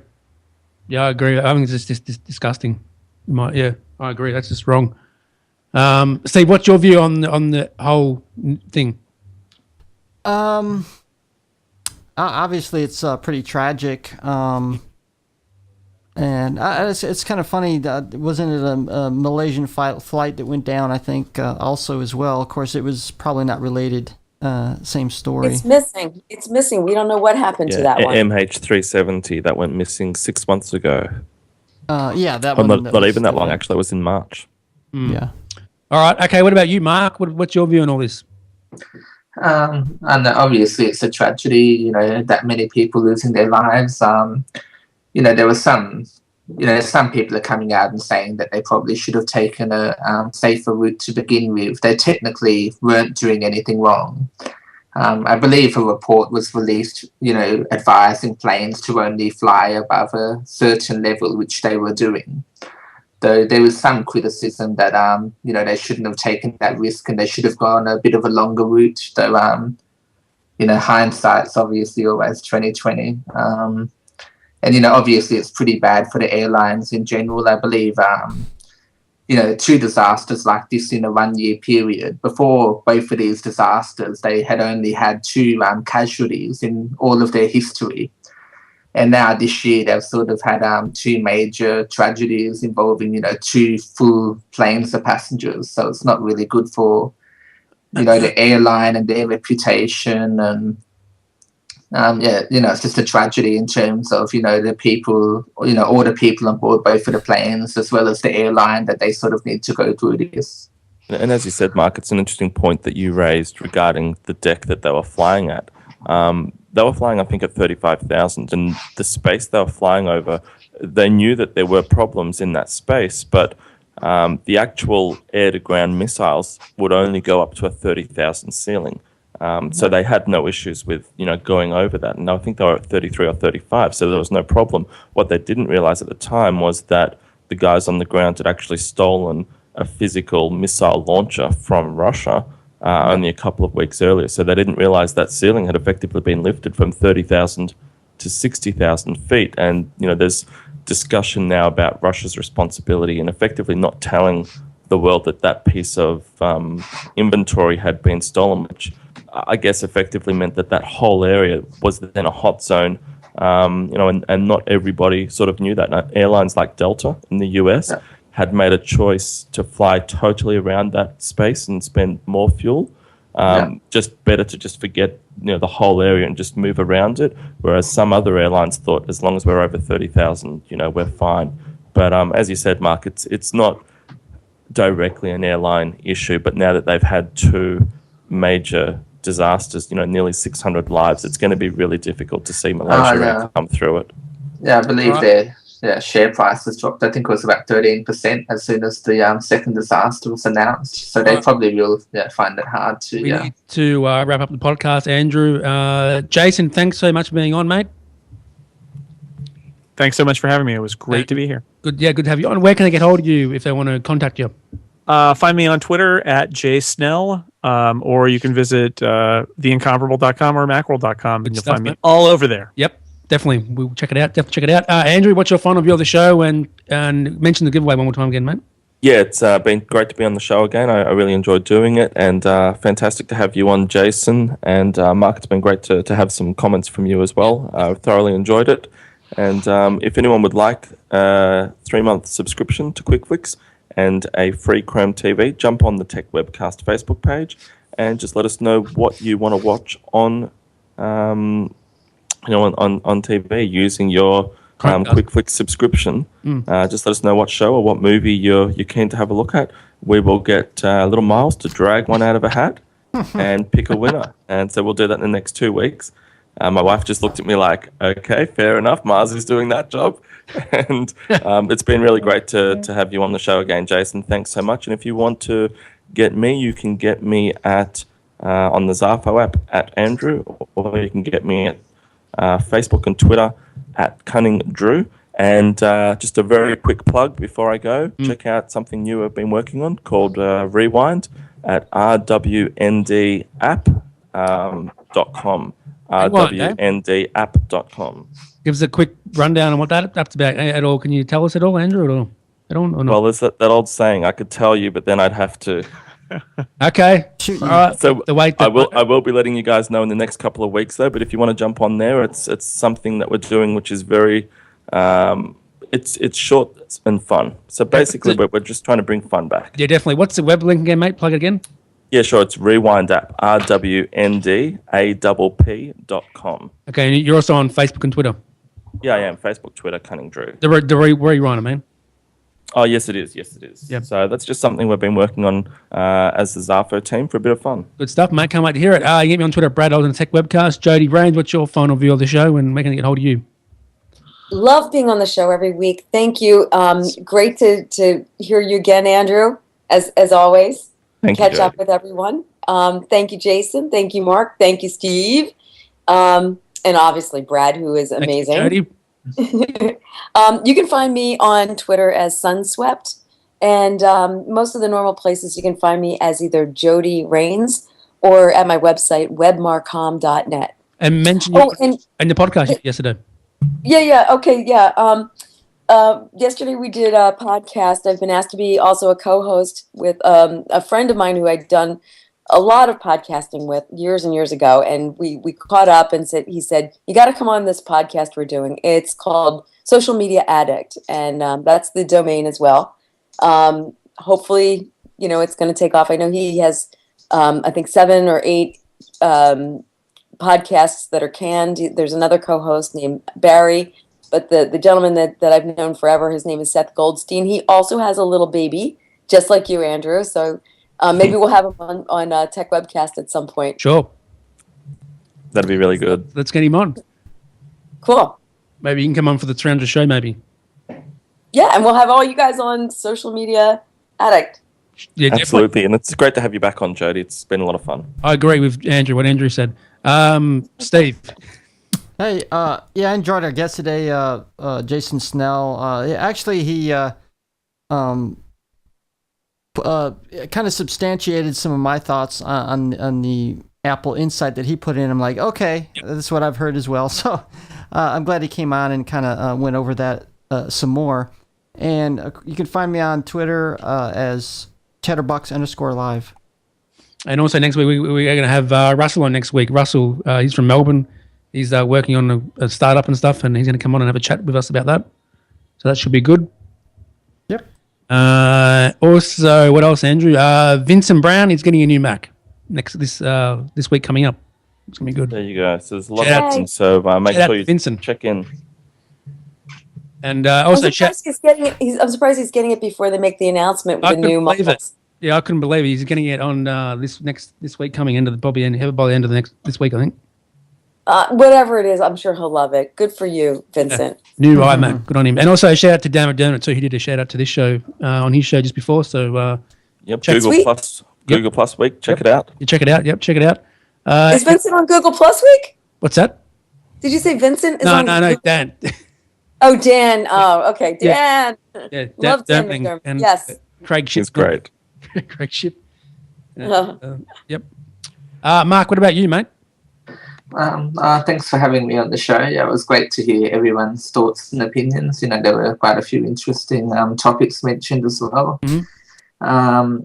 I think it's just disgusting. I agree. That's just wrong. Steve, what's your view on the whole thing? Obviously, it's pretty tragic. And it's kind of funny. Wasn't it a Malaysian flight that went down, I think, also as well? Of course, it was probably not related. Same story. It's missing. We don't know what happened to that one. MH370, that went missing 6 months ago. That one. one. Not even that long, actually. It was in March. Yeah. All right. Okay. What about you, Mark? What's your view on all this? And obviously it's a tragedy, that many people losing their lives. There was some people are coming out and saying that they probably should have taken a safer route to begin with. They technically weren't doing anything wrong. I believe a report was released, advising planes to only fly above a certain level, which they were doing. Though there was some criticism that, they shouldn't have taken that risk and they should have gone a bit of a longer route. Though, hindsight's obviously always 2020. And, obviously it's pretty bad for the airlines in general. I believe, two disasters like this in a 1 year period. Before both of these disasters, they had only had 2 casualties in all of their history. And now this year they've sort of had 2 major tragedies involving, 2 full planes of passengers. So it's not really good for, the airline and their reputation. And it's just a tragedy in terms of, the people, all the people on board both of the planes as well as the airline, that they sort of need to go through this. And as you said, Mark, it's an interesting point that you raised regarding the deck that they were flying at. They were flying, I think, at 35,000, and the space they were flying over, they knew that there were problems in that space, but the actual air-to-ground missiles would only go up to a 30,000 ceiling. So they had no issues with, going over that. And I think they were at 33 or 35, so there was no problem. What they didn't realize at the time was that the guys on the ground had actually stolen a physical missile launcher from Russia only a couple of weeks earlier. So they didn't realize that ceiling had effectively been lifted from 30,000 to 60,000 feet. And, there's discussion now about Russia's responsibility and effectively not telling the world that piece of inventory had been stolen, which I guess effectively meant that whole area was then a hot zone, and not everybody sort of knew that. Now, airlines like Delta in the US had made a choice to fly totally around that space and spend more fuel. Just better to just forget, the whole area and just move around it. Whereas some other airlines thought, as long as we're over 30,000, we're fine. But as you said, Mark, it's not directly an airline issue. But now that they've had 2 major disasters, nearly 600 lives, it's going to be really difficult to see Malaysia come through it. Yeah, I believe their share price has dropped. I think it was about 13% as soon as the second disaster was announced. So they probably will find it hard to. We need to wrap up the podcast, Andrew. Jason, thanks so much for being on, mate. Thanks so much for having me. It was great to be here. Good to have you on. Where can they get hold of you if they want to contact you? Find me on Twitter at jsnell, or you can visit theincomparable.com or macworld.com, and you'll find me all over there. Yep, definitely. We'll check it out. Definitely check it out. Andrew, what's your final view of the show? And mention the giveaway one more time again, mate. Yeah, it's been great to be on the show again. I really enjoyed doing it, and fantastic to have you on, Jason. And Mark, it's been great to have some comments from you as well. I thoroughly enjoyed it. And if anyone would like a 3-month subscription to QuickFlix and a free Chrome TV, jump on the Techwebcast Facebook page and just let us know what you want to watch on, on TV using your QuickFlix subscription. Just let us know what show or what movie you're keen to have a look at. We will get little Miles to drag one out of a hat and pick a winner. And so we'll do that in the next 2 weeks. My wife just looked at me like, okay, fair enough. Mars is doing that job. And it's been really great to have you on the show again, Jason. Thanks so much. And if you want to get me, you can get me at on the Zarfo app at Andrew, or you can get me at Facebook and Twitter at Cunning Drew. And just a very quick plug before I go, check out something new I've been working on called Rewind at rwndapp.com. rwndapp.com. Give us a quick rundown on what that app's about at all. Can you tell us at all, Andrew, or not? Well, there's that old saying, I could tell you, but then I'd have to. Okay. All right. So I will be letting you guys know in the next couple of weeks, though. But if you want to jump on there, it's something that we're doing, which is very, it's short and fun. So basically, we're just trying to bring fun back. Yeah, definitely. What's the web link again, mate? Plug it again. Yeah, sure. It's Rewind App, rwndapp.com. Okay, and you're also on Facebook and Twitter. Yeah, I am. Facebook, Twitter, Cunning Drew. The Rewind, man. Oh, yes, it is. Yes, it is. Yep. So that's just something we've been working on as the Zarfo team for a bit of fun. Good stuff, mate. Can't wait to hear it. You can get me on Twitter, Brad Old and Tech Webcast. Jody Rains, what's your final view of the show and where can I get hold of you? Love being on the show every week. Thank you. Great to hear you again, Andrew, as always. Catch up with everyone. Thank you, Jason. Thank you, Mark. Thank you, Steve. And obviously Brad, who is amazing. Thank you, Jody. You can find me on Twitter as Sunswept, and most of the normal places you can find me as either Jody Rains or at my website webmarcom.net. And mention in the podcast yesterday. Yeah. Okay. Yeah. Yesterday we did a podcast. I've been asked to be also a co-host with a friend of mine who I'd done a lot of podcasting with years and years ago, and we caught up and he said, you got to come on this podcast we're doing. It's called Social Media Addict, and that's the domain as well. Hopefully, it's going to take off. I know he has, I think 7 or 8 podcasts that are canned. There's another co-host named Barry, but the gentleman that I've known forever, his name is Seth Goldstein. He also has a little baby, just like you, Andrew. So maybe we'll have him on Tech Webcast at some point. Sure. That'd be really good. Let's get him on. Cool. Maybe you can come on for the 300 show, maybe. Yeah, and we'll have all you guys on Social Media Addict. Yeah, absolutely. And it's great to have you back on, Jody. It's been a lot of fun. I agree with Andrew, what Andrew said. Steve. Hey, I enjoyed our guest today, Jason Snell. Actually, he kind of substantiated some of my thoughts on the Apple Insight that he put in. I'm like, okay, that's what I've heard as well. So I'm glad he came on and kind of went over that some more. And you can find me on Twitter as Chatterbox_live. And also next week, we're going to have Russell on next week. Russell, he's from Melbourne. He's working on a startup and stuff, and he's going to come on and have a chat with us about that. So that should be good. Yep. Also, what else, Andrew? Vincent Brown, he's getting a new Mac this week coming up. It's going to be good. There you go. So there's a lot happening. So make sure you check in. And also, I'm surprised he's getting it before they make the announcement with the new models. Yeah, I couldn't believe it. He's getting it on this week coming into by the end of this week, I think. Whatever it is, I'm sure he'll love it. Good for you, Vincent. Yeah. New iMac, good on him. And also a shout out to Dan McDermott too. He did a shout out to this show on his show just before. So Google Plus week. Check it out. You check it out. Yep, check it out. Is Vincent on Google Plus week? What's that? Did you say Vincent is on? No, Dan. Oh, Dan. Oh, okay, Dan. Yeah, love Dan McDermott. And yes. Craig Ship's great. Craig Ship. Yep. Mark, what about you, mate? Thanks for having me on the show. Yeah, it was great to hear everyone's thoughts and opinions. You know, there were quite a few interesting topics mentioned as well. Mhm.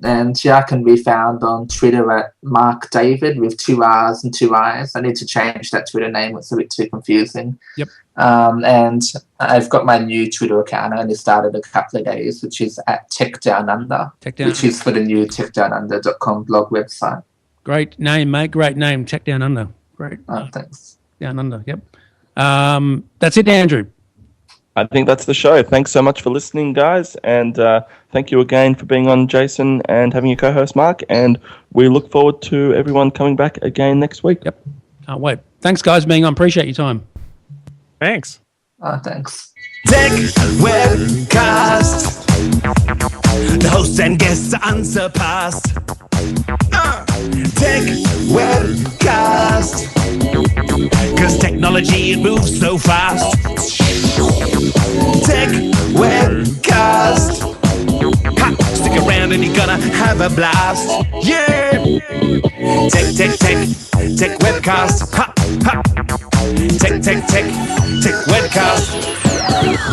And yeah, I can be found on Twitter at Mark David with 2 R's and 2 I's. I need to change that Twitter name. It's a bit too confusing. Yep. And I've got my new Twitter account. I only started a couple of days, which is at Tech Down Under, which is for the new techdownunder.com blog website. Great name, mate. Great name. Check Down Under. Great. Thanks. Down Under. Yep. That's it, Andrew. I think that's the show. Thanks so much for listening, guys. And thank you again for being on, Jason, and having your co-host, Mark. And we look forward to everyone coming back again next week. Yep. Can't wait. Thanks, guys, for being on. Appreciate your time. Thanks. Thanks. Techwebcast. The hosts and guests are unsurpassed. Techwebcast. 'Cause technology, it moves so fast. Techwebcast. Ha! Stick around and you're gonna have a blast. Yeah! Techwebcast. Ha! Ha! Techwebcast.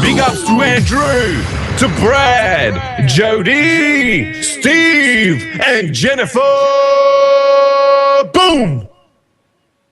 Big ups to Andrew, to Brad, Jody, Steve, and Jennifer. Boom!